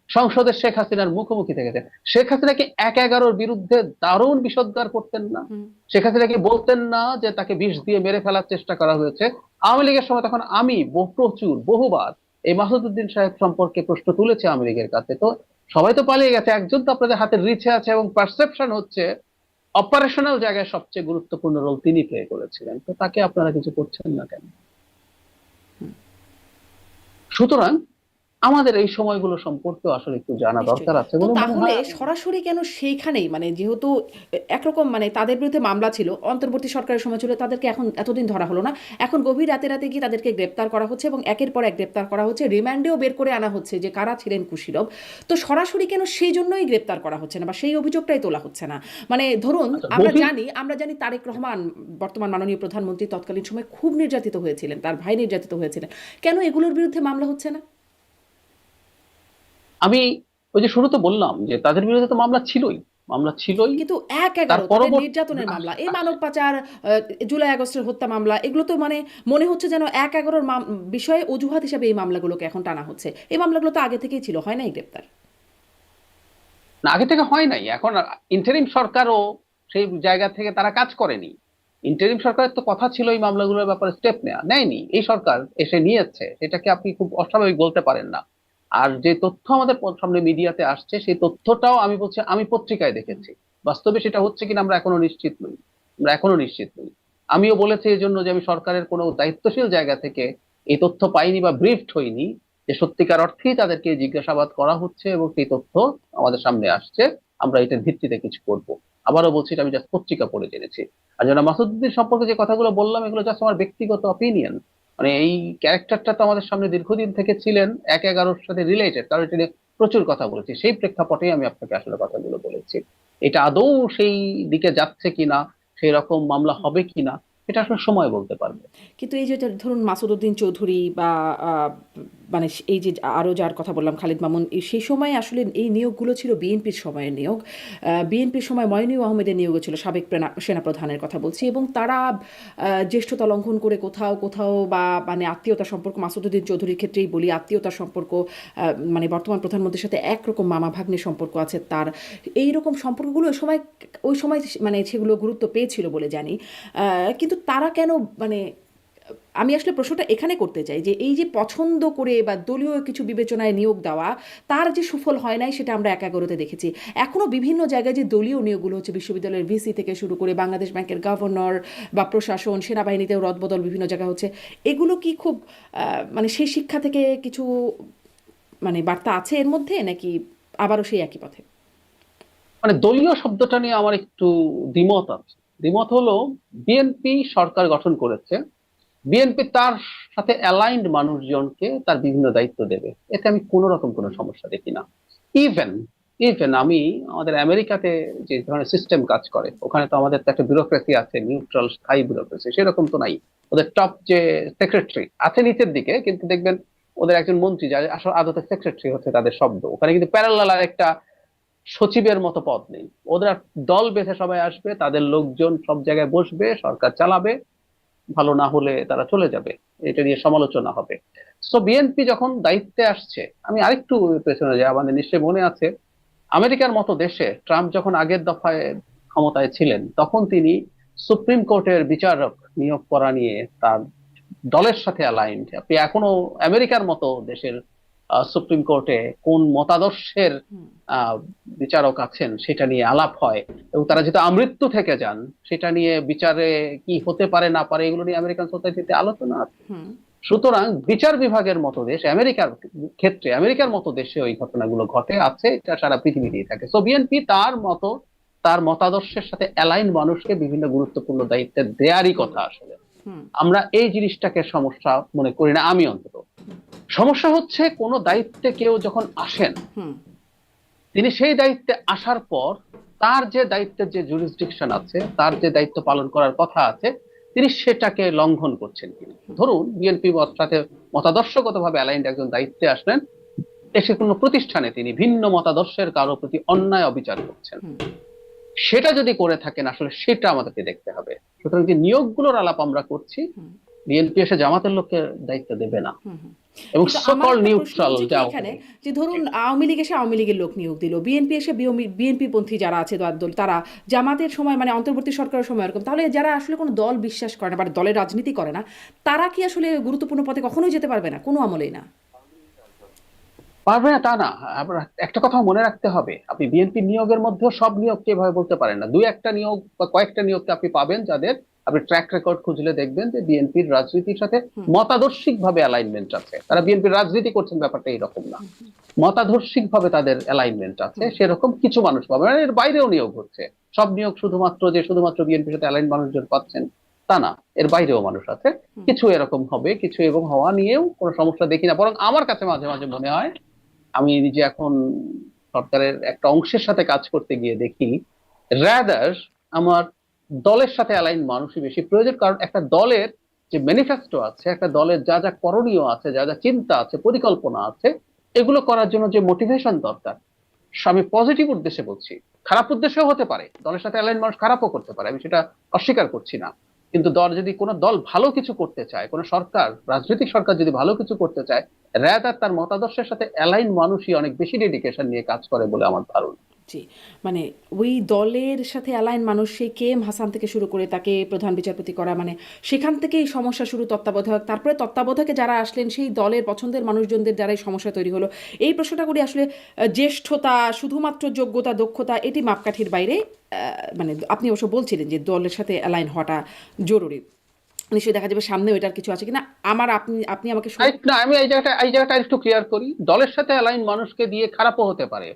সংসদে শেখ হাসিনার মুখোমুখি থেকেছেন। শেখ হাসিনা কি ১/১১ বিরুদ্ধে দারুণ বিষোদ্গার করতেন না? হুম। শেখ হাসিনা কি বলতেন না যে তাকে বিষ দিয়ে মেরে ফেলার চেষ্টা করা হয়েছে? আওয়ামী লীগের সময় তখন আমি প্রচুর বহুবার এই মাসুদউদ্দিন সাহেব সম্পর্কে প্রশ্ন তুলেছি আওয়ামী লীগের কাছে। তো সবাই তো পালিয়ে গেছে, একজন তো আপনাদের হাতের রিচে আছে, এবং পারসেপশন হচ্ছে অপারেশনাল জায়গায় সবচেয়ে গুরুত্বপূর্ণ রোল তিনি প্লে করেছিলেন। তো তাকে আপনারা কিছু করছেন না কেন? সুতরাং আমাদের এই সময়গুলো সম্পর্কে আসলে একটু জানা নিশ্চয়ই। দরকার আছে তো বলে মনে তাহলে হয়। সরাসরি কেন সেইখানেই, মানে যেহেতু একরকম মানে তাদের বিরুদ্ধে মামলা ছিল, অন্তর্বর্তী সরকারের সময় ছিল, তাদেরকে এখন এতদিন ধরা হলো না, এখন গভীর রাতে রাতে গিয়ে তাদেরকে গ্রেপ্তার করা হচ্ছে এবং একের পর এক গ্রেপ্তার করা হচ্ছে, রিমান্ডেও বের করে আনা হচ্ছে যে কারা ছিলেন কুশীলব। তো সরাসরি কেন সেই জন্যই গ্রেপ্তার করা হচ্ছে না বা সেই অভিযোগটাই তোলা হচ্ছে না? মানে ধরুন আচ্ছা, আমরা জানি তারেক রহমান বর্তমান মাননীয় প্রধানমন্ত্রী তৎকালীন সময় খুব নির্যাতিত হয়েছিলেন, তার ভাই নির্যাতিত হয়েছিলেন, কেন এগুলোর বিরুদ্ধে মামলা হচ্ছে না? আমি ওই যে শুরুতে বললাম যে তাদের বিরুদ্ধে তো মামলা ছিলই, মামলা ছিলই। কিন্তু তার ১/১১ তাদের পরবর্তী নির্যাতনের মামলা, এই মানব পাচার, জুলাই আগস্টের হত্যা মামলা, এগুলো তো মানে মনে হচ্ছে যেন ১/১১ বিষয়ে অজুহাত হিসেবে এই মামলাগুলোকে এখন টানা হচ্ছে। এই মামলাগুলো তো আগে থেকেই ছিল, হয় নাই গ্রেপ্তার? না, আগে থেকে হয় নাই। এখন ইন্টারিম সরকারও সেই জায়গা থেকে তারা কাজ করেনি। ইন্টারিম সরকারের তো কথা ছিল এই মামলাগুলোর ব্যাপারে স্টেপ নেওয়া, নেয়নি। এই সরকার এসে নিয়েছে, এটাকে আপনি খুব অস্বাভাবিক বলতে পারেন না। আর যে তথ্য আমাদের সামনে মিডিয়াতে আসছে, সেই তথ্যটাও আমি বলছি আমি পত্রিকায় দেখেছি। বাস্তবে সেটা হচ্ছে কিনা আমরা এখনো নিশ্চিত নই, আমরা এখনো নিশ্চিত নই। আমিও বলেছি এই জন্য যে আমি সরকারের কোনো দায়িত্বশীল জায়গা থেকে এই তথ্য পাইনি বা ব্রিফড হইনি যে সত্যিকার অর্থেই তাদেরকে জিজ্ঞাসাবাদ করা হচ্ছে এবং সেই তথ্য আমাদের সামনে আসছে, আমরা এটার ভিত্তিতে কিছু করব। আবারও বলছি, এটা আমি জাস্ট পত্রিকা পড়ে জেনেছি। আর যারা মাসুদুদ্দিন সম্পর্কে যে কথাগুলো বললাম, এগুলো জাস্ট আমার ব্যক্তিগত অপিনিয়ন। মানে এই ক্যারেক্টারটা তো আমাদের সামনে দীর্ঘদিন থেকে ছিলেন, ১/১১-র সাথে রিলেটেড, কারণ এটা নিয়ে প্রচুর কথা বলেছি। সেই প্রেক্ষাপটেই আমি আপনাকে আসলে কথাগুলো বলেছি। এটা আদৌ সেই দিকে যাচ্ছে কিনা, সেই রকম মামলা হবে কিনা, এটা আসলে সময় বলতে পারবে। কিন্তু এই যে ধরুন মাসুদউদ্দিন চৌধুরী বা মানে এই যে আরও যার কথা বললাম খালিদ মামুন, সেই সময় আসলে এই নিয়োগগুলো ছিল বিএনপির সময়ের নিয়োগ। বিএনপির সময় ময়নুল আহমেদের নিয়োগও ছিল, সাবেক সেনাপ্রধানের কথা বলছি, এবং তারা জ্যেষ্ঠতা লঙ্ঘন করে কোথাও কোথাও বা মানে আত্মীয়তার সম্পর্ক, মাসুদউদ্দিন চৌধুরীর ক্ষেত্রেই বলি, আত্মীয়তার সম্পর্ক, মানে বর্তমান প্রধানমন্ত্রীর সাথে একরকম মামা ভাগ্নের সম্পর্ক আছে তার, এই রকম সম্পর্কগুলো ওই সময় মানে সেগুলো গুরুত্ব পেয়েছিল বলে জানি। কিন্তু তারা কেন, মানে আমি আসলে প্রশ্নটা এখানে করতে চাই যে এই যে পছন্দ করে বা দলীয় কিছু বিবেচনায় নিয়োগ দেওয়া, তার যে সুফল হয় নাই সেটা আমরা ১/১১-তে দেখেছি। এখনও বিভিন্ন জায়গায় যে দলীয় নিয়োগগুলো হচ্ছে, বিশ্ববিদ্যালয়ের ভিসি থেকে শুরু করে বাংলাদেশ ব্যাংকের গভর্নর বা প্রশাসন, সেনাবাহিনীতেও রদবদল বিভিন্ন জায়গায় হচ্ছে, এগুলো কি খুব মানে সেই শিক্ষা থেকে কিছু মানে বার্তা আছে এর মধ্যে, নাকি আবারও সেই একই পথে? মানে দলীয় শব্দটা নিয়ে আমার একটু দ্বিমত আছে। দ্বিমত হলো, বিএনপি সরকার গঠন করেছে, বিএনপি তার সাথে অ্যালাইন্ড মানুষজনকে তার বিভিন্ন দায়িত্ব দেবে, এতে আমি কোন রকম কোনো সমস্যা দেখি না। ইভেন ইভেন আমি আমাদের আমেরিকাতে যে ধরনের সিস্টেম কাজ করে, ওখানে তো আমাদের তো একটা ব্যুরোক্রেসি আছে, নিউট্রাল স্থায়ী ব্যুরোক্রেসি, সেরকম তো নাই। ওদের টপ যে সেক্রেটারি আছে নিচের দিকে, কিন্তু দেখবেন ওদের একজন মন্ত্রী, যার আসলে আদতে সেক্রেটারি হচ্ছে তাদের শব্দ, ওখানে কিন্তু প্যারালাল আর একটা সচিবের মতো পদ নেই। ওদের দল বেঁধে সবাই আসবে, তাদের লোকজন সব জায়গায় বসবে, সরকার চালাবে, ভালো না হলে তারা চলে যাবে, এটা নিয়ে সমালোচনা হবে। সো বিএনপি যখন দায়িত্বে আসছে, আমি আরেকটু পেছনে যাই, আমাদের নিশ্চয়ই মনে আছে আমেরিকার মতো দেশে ট্রাম্প যখন আগের দফায় ক্ষমতায় ছিলেন, তখন তিনি সুপ্রিম কোর্টের বিচারক নিয়োগ করা নিয়ে তার দলের সাথে অ্যালাইন্ড। আপনি এখনো আমেরিকার মতো দেশের সুপ্রিম কোর্টে কোন মতাদর্শের আহ বিচারক আছেন সেটা নিয়ে আলাপ হয়, এবং তারা যেহেতু আমৃত্যু থেকে যান, সেটা নিয়ে বিচারে কি হতে পারে না পারে এগুলো নিয়ে আমেরিকান সোসাইটিতে আলোচনা আছে। হুম। সুতরাং বিচার বিভাগের মতো দেশ আমেরিকার ক্ষেত্রে, আমেরিকার মতো দেশে ওই ঘটনাগুলো ঘটে আছে, এটা সারা পৃথিবীতেই থাকে। সো বিএনপি তার মতো তার মতাদর্শের সাথে অ্যালাইন মানুষকে বিভিন্ন গুরুত্বপূর্ণ দায়িত্বে দেয়ারই কথা। আসলে হুম আমরা এই জিনিসটাকে সমস্যা মনে করি না, আমি অন্তত। সমস্যা হচ্ছে কোনো দায়িত্বে কেউ যখন আসেন, হুম তিনি সেই দায়িত্বে আসার পর তার যে দায়িত্বের যে জুরিসডিকশন আছে, তার যে দায়িত্ব পালন করার কথা আছে, তিনি সেটাকে লঙ্ঘন করছেন কিনা। ধরুন বিএনপি সাথে মতাদর্শগতভাবে অ্যালাইন্ড একজন দায়িত্বে আসলেন, এসে কোনো প্রতিষ্ঠানে তিনি ভিন্ন মতাদর্শের কারো প্রতি অন্যায় অবিচার করছেন, হুম সেটা যদি করে থাকেন আসলে সেটা আমাদেরকে দেখতে হবে। সুতরাং যে নিয়োগগুলোর আলাপ আমরা করছি, হুম বিএনপি এসে জামাতের লোককে দায়িত্ব দেবে না, হুম হুম। এবং কিন্তু আমার সকল একটা প্রশ্ন নিউট্রাল হচ্ছে কি যা এখানে, যে ধরুন আওয়ামী লীগ এসে আওয়ামী লীগের লোক নিয়োগ দিল, বিএনপি এসে বিএনপি পন্থী যারা আছে দল, তারা জামাতের সময় মানে অন্তর্বর্তী সরকারের সময় এরকম, তাহলে যারা আসলে কোনো দল বিশ্বাস করে না বা দলের রাজনীতি করে না, তারা কি আসলে গুরুত্বপূর্ণ পদে কখনোই যেতে পারবে না? কোনো আমলেই না? পারবে না তা না। আবার একটা কথা মনে রাখতে হবে, আপনি বিএনপি নিয়োগের মধ্যেও সব নিয়োগকে এভাবে বলতে পারেন না। দুই একটা নিয়োগ বা কয়েকটা নিয়োগকে আপনি পাবেন যাদের আপনি ট্র্যাক রেকর্ড খুঁজলে দেখবেন যে বিএনপির রাজনীতির সাথে হুম মতাদর্শিক ভাবে অ্যালাইনমেন্ট আছে, তারা বিএনপির রাজনীতি করছেন, ব্যাপারটা এইরকম না। মতাদর্শিক ভাবে তাদের অ্যালাইনমেন্ট আছে, হুম সেরকম কিছু মানুষ পাবে। মানে এর বাইরেও নিয়োগ হচ্ছে। সব নিয়োগ শুধুমাত্র বিএনপির সাথে অ্যালাইন মানুষজন পাচ্ছেন তা না, এর বাইরেও মানুষ আছে। হুম কিছু এরকম হবে, কিছু এবং হওয়া নিয়েও কোনো সমস্যা দেখি না। বরং আমার কাছে মাঝে মাঝে মনে হয়, আমি নিজে এখন সরকারের একটা অংশের সাথে কাজ করতে গিয়ে দেখি, রাদার আমার দলের সাথে অ্যালাইন মানুষই বেশি প্রয়োজন। কারণ একটা দলের যে ম্যানিফেস্টো আছে, একটা দলের যা যা করণীয় আছে, যা যা চিন্তা আছে, পরিকল্পনা আছে, এগুলো করার জন্য যে মোটিভেশন দরকার, আমি পজিটিভ উদ্দেশ্যে বলছি, খারাপ উদ্দেশ্যেও হতে পারে, দলের সাথে অ্যালাইন মানুষ খারাপও করতে পারে, আমি সেটা অস্বীকার করছি না। কিন্তু যদি কোনো দল ভালো কিছু করতে চায়, কোনো সরকার, রাজনৈতিক সরকার যদি ভালো কিছু করতে চায়, রাদার তার মতাদর্শের সাথে অ্যালাইন মানুষই অনেক বেশি ডেডিকেশন নিয়ে কাজ করে বলে আমার ধারণা। জি, মানে ওই দলের সাথে অ্যালাইন মানুষ, সেই কে এম হাসান থেকে শুরু করে তাকে প্রধান বিচারপতি করা, মানে সেখান থেকেই সমস্যা শুরু। তত্ত্বাবধায়ক, তারপরে তত্ত্বাবধায়কে যারা আসলেন সেই দলের পছন্দের মানুষজনদের দ্বারাই সমস্যা তৈরি হলো। এই প্রশ্নটা করি আসলে, জ্যেষ্ঠতা, শুধুমাত্র যোগ্যতা, দক্ষতা, এটি মাপকাঠির বাইরে। মানে আপনি অবশ্য বলছিলেন যে দলের সাথে অ্যালাইন হওয়াটা জরুরি, নিশ্চয়ই দেখা যাবে সামনেও এটার কিছু আছে কিনা। আমার আপনি আপনি আমাকে না, আমি এই জায়গাটা একটু ক্লিয়ার করি। দলের সাথে অ্যালাইন মানুষকে দিয়ে খারাপও হতে পারে,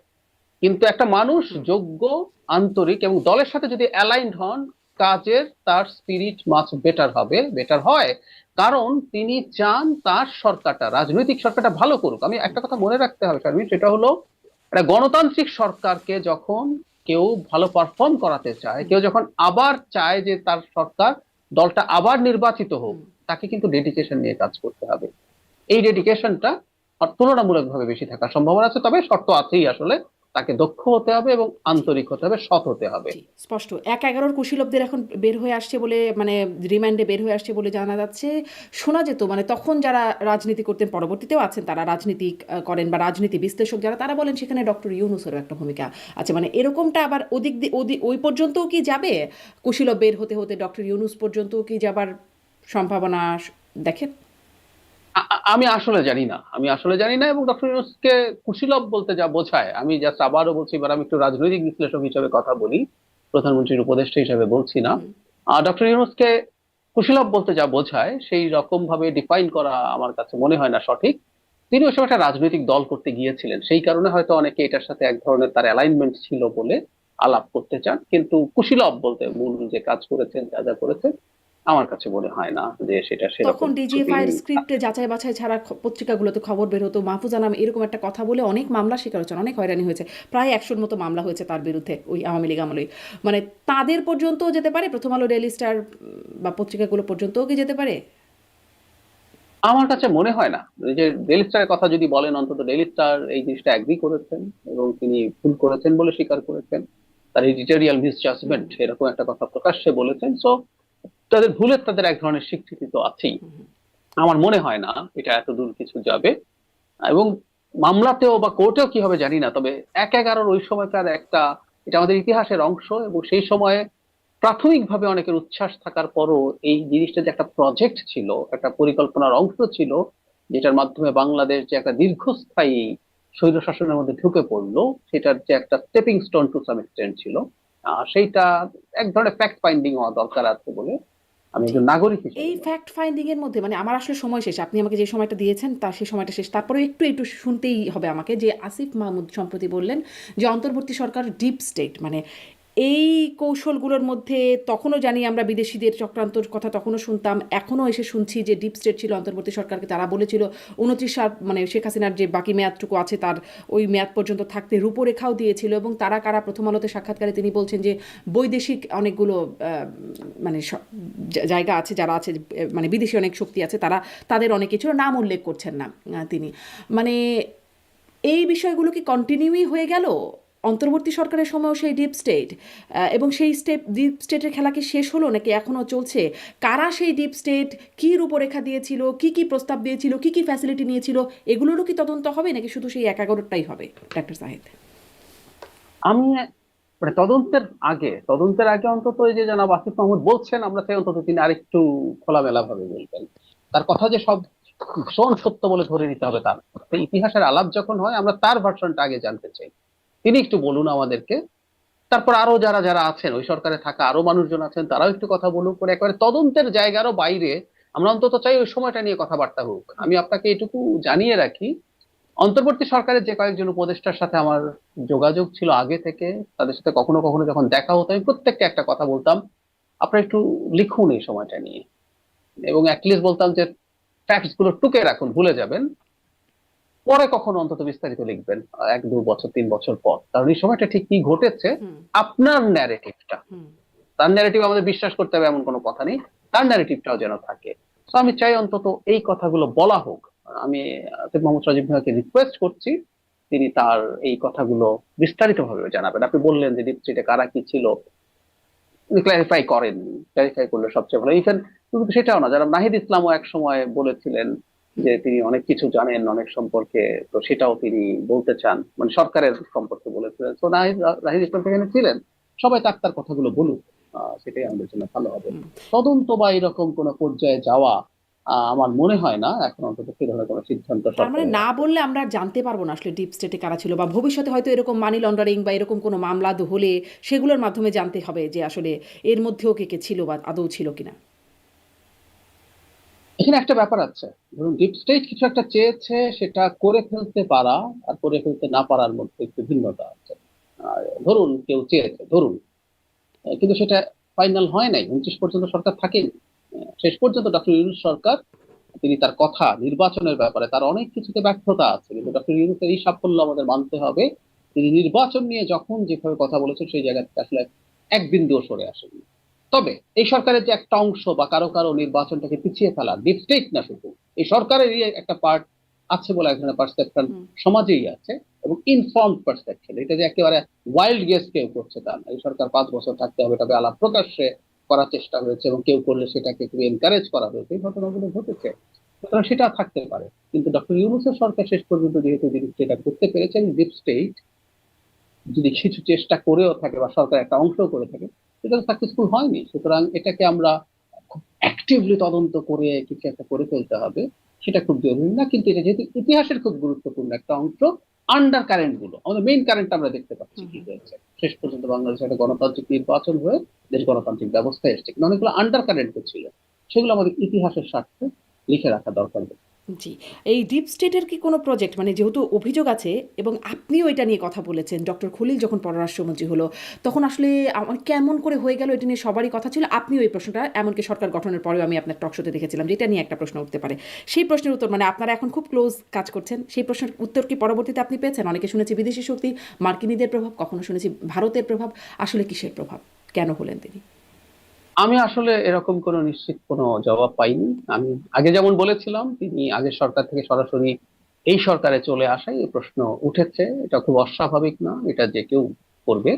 কিন্তু একটা মানুষ হুম যোগ্য, আন্তরিক এবং দলের সাথে যদি অ্যালাইন্ড হন, কাজের তার স্পিরিট মাছ বেটার হয়। কারণ তিনি চান তার সরকারটা, রাজনৈতিক সরকারটা ভালো করুক। আমি একটা কথা মনে রাখতে হবে শারমিন, সেটা হলো একটা গণতান্ত্রিক সরকারকে যখন কেউ ভালো পারফর্ম করাতে চায়, হুম কেউ যখন আবার চায় যে তার সরকার, দলটা আবার নির্বাচিত হোক, হুম তাকে কিন্তু ডেডিকেশন নিয়ে কাজ করতে হবে। এই ডেডিকেশনটা তুলনামূলকভাবে বেশি থাকার সম্ভাবনা আছে, তবে শর্ত আছেই আসলে। তাকে দক্ষ হতে হবে এবং জি আন্তরিক হতে হবে, সৎ হতে হবে। জি, স্পষ্ট ১/১১ কুশীলবদের এখন বের হয়ে আসছে বলে, মানে রিমান্ডে বের হয়ে আসছে বলে জানা যাচ্ছে। শোনা যেত মানে তখন যারা রাজনীতি করতেন, পরবর্তীতেও আছেন তারা রাজনীতি করেন বা রাজনীতি বিশ্লেষক যারা, তারা বলেন সেখানে ডক্টর ইউনূসেরও একটা ভূমিকা আছে। মানে এরকমটা আবার ওই পর্যন্তও কি যাবে? কুশীলব বের হতে হতে ডক্টর ইউনূস পর্যন্তও কি যাবার সম্ভাবনা দেখেন? আমি আসলে জানি না এবং ডক্টর ইউনূসকে কুশীলব বলতে যা বোঝায়, আমি জাস্ট আবারও বলছি, এবার আমি একটু রাজনৈতিক বিশ্লেষক হিসেবে কথা বলি, প্রধানমন্ত্রীর উপদেষ্টা হিসেবে বলছি না। হুম ডক্টর ইউনূসকে কুশীলব বলতে যা বোঝায় সেই রকম ভাবে ডিফাইন করা আমার কাছে মনে হয় না সঠিক। তিনি ওই সময় একটা রাজনৈতিক দল করতে গিয়েছিলেন, সেই কারণে হয়তো অনেকে এটার সাথে এক ধরনের তার অ্যালাইনমেন্ট ছিল বলে আলাপ করতে চান। কিন্তু কুশীলব বলতে মূল যে কাজ করেছেন, যা যা করেছেন, আমার কাছে মনে হয় না যে সেটা তখন সেরকম কিছু ডিজিএফআই তিনি। এর স্ক্রিপ্টে যাচাই বাছাই ছাড়া পত্রিকাগুলোতে খবর বের হতো, মাহফুজা নাম এরকম একটা কথা বলে অনেক মামলা শিকার হচ্ছেন, অনেক হয়রানি হয়েছে। প্রায় ১০০-র মতো মামলা হয়েছে তার বিরুদ্ধে ওই আওয়ামী লীগ আমলেই। মানে তাদের পর্যন্তও যেতে পারে, প্রথম আলো, ডেইলি স্টার বা পত্রিকাগুলো পর্যন্তও কি যেতে পারে? আমার কাছে মনে হয় না। এই যে ডেইলি স্টারের কথা যদি বলেন, অন্তত ডেইলি স্টার এই জিনিসটা এগ্রি করেছেন এবং তিনি ভুল করেছেন বলে স্বীকার করেছেন। তার এডিটোরিয়াল হুম মিসজাজমেন্ট এরকম একটা কথা প্রকাশ্যে বলেছেন। সো তাদের ভুলের তাদের এক ধরনের স্বীকৃতি তো আছেই। হুম হুম। আমার মনে হয় না এটা এত দূর কিছু যাবে। এবং মামলাতেও বা কোর্টেও কি হবে জানি না, তবে ১/১১ ওই সময়কার একটা, এটা আমাদের ইতিহাসের অংশ এবং সেই সময়ে প্রাথমিকভাবে অনেকের উচ্ছ্বাস থাকার পরও এই জিনিসটা যে একটা প্রজেক্ট ছিল, একটা পরিকল্পনার অংশ ছিল, যেটার মাধ্যমে বাংলাদেশ যে একটা দীর্ঘস্থায়ী স্বৈরশাসনের মধ্যে ঢুকে পড়লো, সেটার যে একটা stepping stone to some extent ছিল, সেইটা এক ধরনের ফ্যাক্ট ফাইন্ডিং হওয়া দরকার আছে বলে আমি জি, একজন নাগরিক হিসেবে এই মনে ফ্যাক্ট ফাইন্ডিং এর মধ্যে মানে আমার আসলে সময় শেষ, আপনি আমাকে যে সময়টা দিয়েছেন তার সেই সময়টা শেষ। তারপরে একটু একটু শুনতেই হবে আমাকে, যে আসিফ মাহমুদ সম্প্রতি বললেন যে অন্তর্বর্তী সরকার ডিপ স্টেট, মানে এই কৌশলগুলোর মধ্যে তখনও জানি আমরা বিদেশিদের চক্রান্তর কথা তখনও শুনতাম, এখনও এসে শুনছি যে ডিপ স্টেট ছিল অন্তর্বর্তী সরকারকে, তারা বলেছিল 29 সাল মানে শেখ হাসিনার যে বাকি মেয়াদটুকু আছে তার ওই মেয়াদ পর্যন্ত থাকতে রূপরেখাও দিয়েছিল। এবং তারা কারা, প্রথম আলোতে সাক্ষাৎকারে তিনি বলছেন যে বৈদেশিক অনেকগুলো মানে জায়গা আছে, যারা আছে মানে বিদেশি অনেক শক্তি আছে, তারা তাদের অনেকে ছিল, নাম উল্লেখ করছেন না তিনি। মানে এই বিষয়গুলো কি কন্টিনিউই হয়ে গেল অন্তর্বর্তী সরকারের সময়ও সেই ডিপ স্টেট, এবং সেই ডিপ স্টেটের খেলা কি শেষ হলো নাকি এখনও চলছে? কারা সেই ডিপ স্টেট, কী রূপরেখা দিয়েছিল, কি কি প্রস্তাব দিয়েছিল, কি কি ফ্যাসিলিটি নিয়েছিল, এগুলোরও কি তদন্ত হবে নাকি শুধু সেই 11টাই হবে ডাক্তার সাহেদ? আমি মানে তদন্তের আগে অন্তত এই যে জনাব আসিফ মাহমুদ বলছেন, আমরা চাই অন্তত তিনি আরেকটু খোলামেলা ভাবে বলবেন। তার কথা যে সব ভীষণ সত্য বলে ধরে নিতে হবে তার, ইতিহাসের আলাপ যখন হয় আমরা তার ভার্সনটা আগে জানতে চাই। তিনি একটু বলুন আমাদেরকে, তারপর আরো যারা যারা আছেন ওই সরকারে থাকা আরো মানুষজন আছেন তারাও একটু কথা বলুক, করে একেবারে তদন্তের জায়গারও বাইরে আমরা অন্তত চাই ওই সময়টা নিয়ে কথাবার্তা হোক। আমি আপনাকে এটুকু জানিয়ে রাখি, অন্তর্বর্তী সরকারের যে কয়েকজন উপদেষ্টার সাথে আমার যোগাযোগ ছিল আগে থেকে, তাদের সাথে কখনো কখনো যখন দেখা হতো আমি প্রত্যেককে একটা কথা বলতাম, আপনারা একটু লিখুন এই সময়টা নিয়ে, এবং অ্যাটলিস্ট বলতাম যে ফ্যাক্টস গুলো টুকে রাখুন, ভুলে যাবেন, পরে কখনো অন্তত বিস্তারিত লিখবেন 1-2 বছর 3 বছর পর, কারণ এই সময়টা ঠিক কি ঘটেছে হুম আপনার ন্যারেটিভটা, হুম তার ন্যারেটিভ আমাদের বিশ্বাস করতে হবে এমন কোনো কথা নেই, তার ন্যারেটিভটাও যেন থাকে। তো আমি চাই অন্তত এই কথাগুলো বলা হোক। আমি আসিফ মোহাম্মদ সজীব ভাইকে রিকোয়েস্ট করছি তিনি তার এই কথাগুলো বিস্তারিত ভাবে জানাবেন। আপনি বললেন যে ডিপ স্টেটে কারা কি ছিল, ক্লারিফাই করেন, ক্লারিফাই করলে সবচেয়ে ভালো। ইভেন শুধু সেটাও না, যারা নাহিদ ইসলামও এক সময় বলেছিলেন যে তিনি অনেক কিছু জানেন অনেক সম্পর্কে, তো সেটাও তিনি বলতে চান, মানে সরকারের সম্পর্কে বলেছিলেন। তো নাহিদ ইসলাম সেখানে ছিলেন, সবাই তার কথাগুলো বলুক, সেটাই আমাদের জন্য ভালো হবে। হুম। তদন্ত বা এরকম কোন পর্যায়ে যাওয়া আমার মনে হয় না এখন অন্তত সে ধরনের কোনো সিদ্ধান্ত তার মানে সরকারের না আছে। বললে আমরা আর জানতে পারবো না আসলে ডিপ স্টেটে কারা ছিল, বা ভবিষ্যতে হয়তো এরকম মানি লন্ডারিং বা এরকম কোনো মামলা হলে সেগুলোর মাধ্যমে জানতে হবে যে আসলে এর মধ্যেও কে কে ছিল বা আদৌ ছিল কিনা। এখানে একটা ব্যাপার আছে, ধরুন ডিপ স্টেট কিছু একটা চেয়েছে, সেটা করে ফেলতে পারা আর করে ফেলতে না পারার মধ্যে একটু ভিন্নতা আছে। ধরুন কেউ চেয়েছে, ধরুন, কিন্তু সেটা ফাইনাল হয় নাই, 29 পর্যন্ত সরকার থাকেনি। শেষ পর্যন্ত ডক্টর ইউনূস সরকার, তিনি তার কথা নির্বাচনের ব্যাপারে তার অনেক কিছুতে ব্যর্থতা আছে, কিন্তু ডক্টর ইউনূসের এই সাফল্য আমাদের মানতে হবে, তিনি নির্বাচন নিয়ে যখন যেভাবে কথা বলেছেন সেই জায়গা থেকে আসলে এক বিন্দুও সরে আসেনি। তবে এই সরকারের যে একটা অংশ বা কারো কারো নির্বাচনটাকে পিছিয়ে ফেলা, ডিপ স্টেট না শুধু, এই সরকারেরই একটা পার্ট আছে বলে এক ধরনের পারসেপশন হুম সমাজেই আছে, এবং ইনফর্মড পারসেপশন, এটা যে একেবারে ওয়াইল্ড গেস কেউ করছে তা না। এই সরকার 5 বছর থাকতে হবে তবে আলাপ প্রকাশ্যে করার চেষ্টা হয়েছে, এবং কেউ করলে সেটাকে খুবই এনকারেজ করা হয়েছে, এই ঘটনাগুলো ঘটেছে। সুতরাং সেটা থাকতে পারে, কিন্তু ডক্টর ইউনূসের সরকার শেষ পর্যন্ত যেহেতু তিনি সেটা করতে পেরেছেন, ডিপ স্টেট যদি কিছু চেষ্টা করেও থাকে বা সরকার একটা অংশ করে থাকে, সেটা সাকসেসফুল হয়নি। সুতরাং এটাকে আমরা খুব অ্যাক্টিভলি তদন্ত করে কিছু একটা করে ফেলতে হবে, সেটা খুব জরুরি না। কিন্তু এটা যেহেতু ইতিহাসের খুব গুরুত্বপূর্ণ একটা অংশ, আন্ডার কারেন্ট গুলো, আমাদের মেইন কারেন্ট আমরা দেখতে পাচ্ছি হুম কি হুম। হয়েছে। শেষ পর্যন্ত বাংলাদেশে একটা গণতান্ত্রিক নির্বাচন হয়ে দেশ গণতান্ত্রিক ব্যবস্থা এসছে, কিন্তু অনেকগুলো আন্ডার কারেন্ট ছিল, সেগুলো আমাদের ইতিহাসের স্বার্থে লিখে রাখা দরকার। জি, এই ডিপ স্টেটের কি কোনো প্রজেক্ট, মানে যেহেতু অভিযোগ আছে এবং আপনিও এটা নিয়ে কথা বলেছেন, ডক্টর খলিল যখন পররাষ্ট্রমন্ত্রী হলো তখন আসলে আমার কেমন করে হয়ে গেল এটা নিয়ে সবারই কথা ছিল, আপনিও এই প্রশ্নটা এমনকি সরকার গঠনের পরেও আমি আপনার টক শোতে দেখেছিলাম যে এটা নিয়ে একটা প্রশ্ন উঠতে পারে। সেই প্রশ্নের উত্তর, মানে আপনারা এখন খুব ক্লোজ কাজ করছেন, সেই প্রশ্নের উত্তর কি পরবর্তীতে আপনি পেয়েছেন? অনেকে শুনেছি বিদেশি শক্তি, মার্কিনীদের প্রভাব, কখনো শুনেছি ভারতের প্রভাব, আসলে কিসের প্রভাব, কেন হলেন তিনি? আমি আসলে এরকম কোনো নিশ্চিত কোনো জবাব পাইনি। আমি আগে যেমন বলেছিলাম তিনি আগের সরকার থেকে সরাসরি এই সরকারে চলে আসায় এই প্রশ্ন উঠেছে, এটা খুব অস্বাভাবিক না, এটা যে কেউ করবে।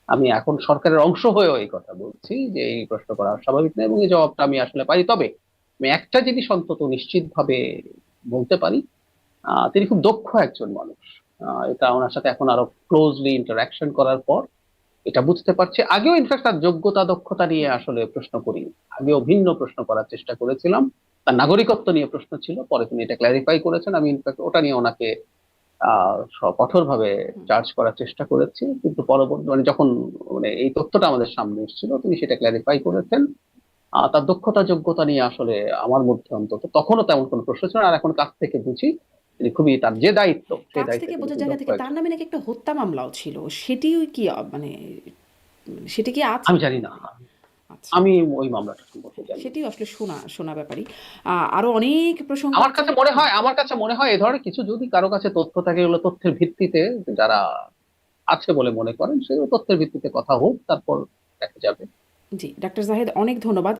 আমি এখন সরকারের অংশ হয়েও এই কথা বলছি যে এই প্রশ্ন করা অস্বাভাবিক না, এবং এই জবাবটা আমি আসলে পাই। তবে আমি একটা জিনিস অন্তত নিশ্চিত ভাবে বলতে পারি, তিনি খুব দক্ষ একজন মানুষ। এটা ওনার সাথে এখন আরো ক্লোজলি ইন্টারাকশন করার পর এটা বুঝতে পারছি। আগেও ইনফ্যাক্ট তার যোগ্যতা দক্ষতা নিয়ে আসলে প্রশ্ন করি, আগেও ভিন্ন প্রশ্ন করার চেষ্টা করেছিলাম, তার নাগরিকত্ব নিয়ে প্রশ্ন ছিল, পরে তিনি এটা ক্ল্যারিফাই করেছেন। আমি ইনফ্যাক্ট ওটা নিয়ে ওনাকে কঠোরভাবে চার্জ করার চেষ্টা করেছি, কিন্তু পরবর্তী মানে যখন মানে এই তথ্যটা আমাদের সামনে এসেছিল তিনি সেটা ক্ল্যারিফাই করেছেন। তার দক্ষতা যোগ্যতা নিয়ে আসলে আমার মধ্যে অন্তত তখনও তেমন কোনো প্রশ্ন ছিল না। আর এখন কাছ থেকে বুঝি তিনি খুবই, তার যে দায়িত্ব সেই কাছ দায়িত্বে থেকে তিনি বোঝার খুব জায়গা দক্ষ থেকে তার একজন। নামে নাকি একটা হত্যা মামলাও ছিল, সেটিও কি মানে সেটি কি আছে? আমি জানি না, আচ্ছা, আমি ওই মামলাটা সম্পর্কে জানি না। সেটিও আসলে শোনা শোনা ব্যাপারই। আরো অনেক প্রসঙ্গ আমার আছে। কাছে মনে হয় এই ধরনের কিছু যদি কারো কাছে তথ্য থাকে, এগুলো তথ্যের ভিত্তিতে যারা আছে বলে মনে করেন সেই তথ্যের ভিত্তিতে কথা হোক, তারপর দেখা যাবে। জি, ডাক্তার জাহেদ, অনেক ধন্যবাদ।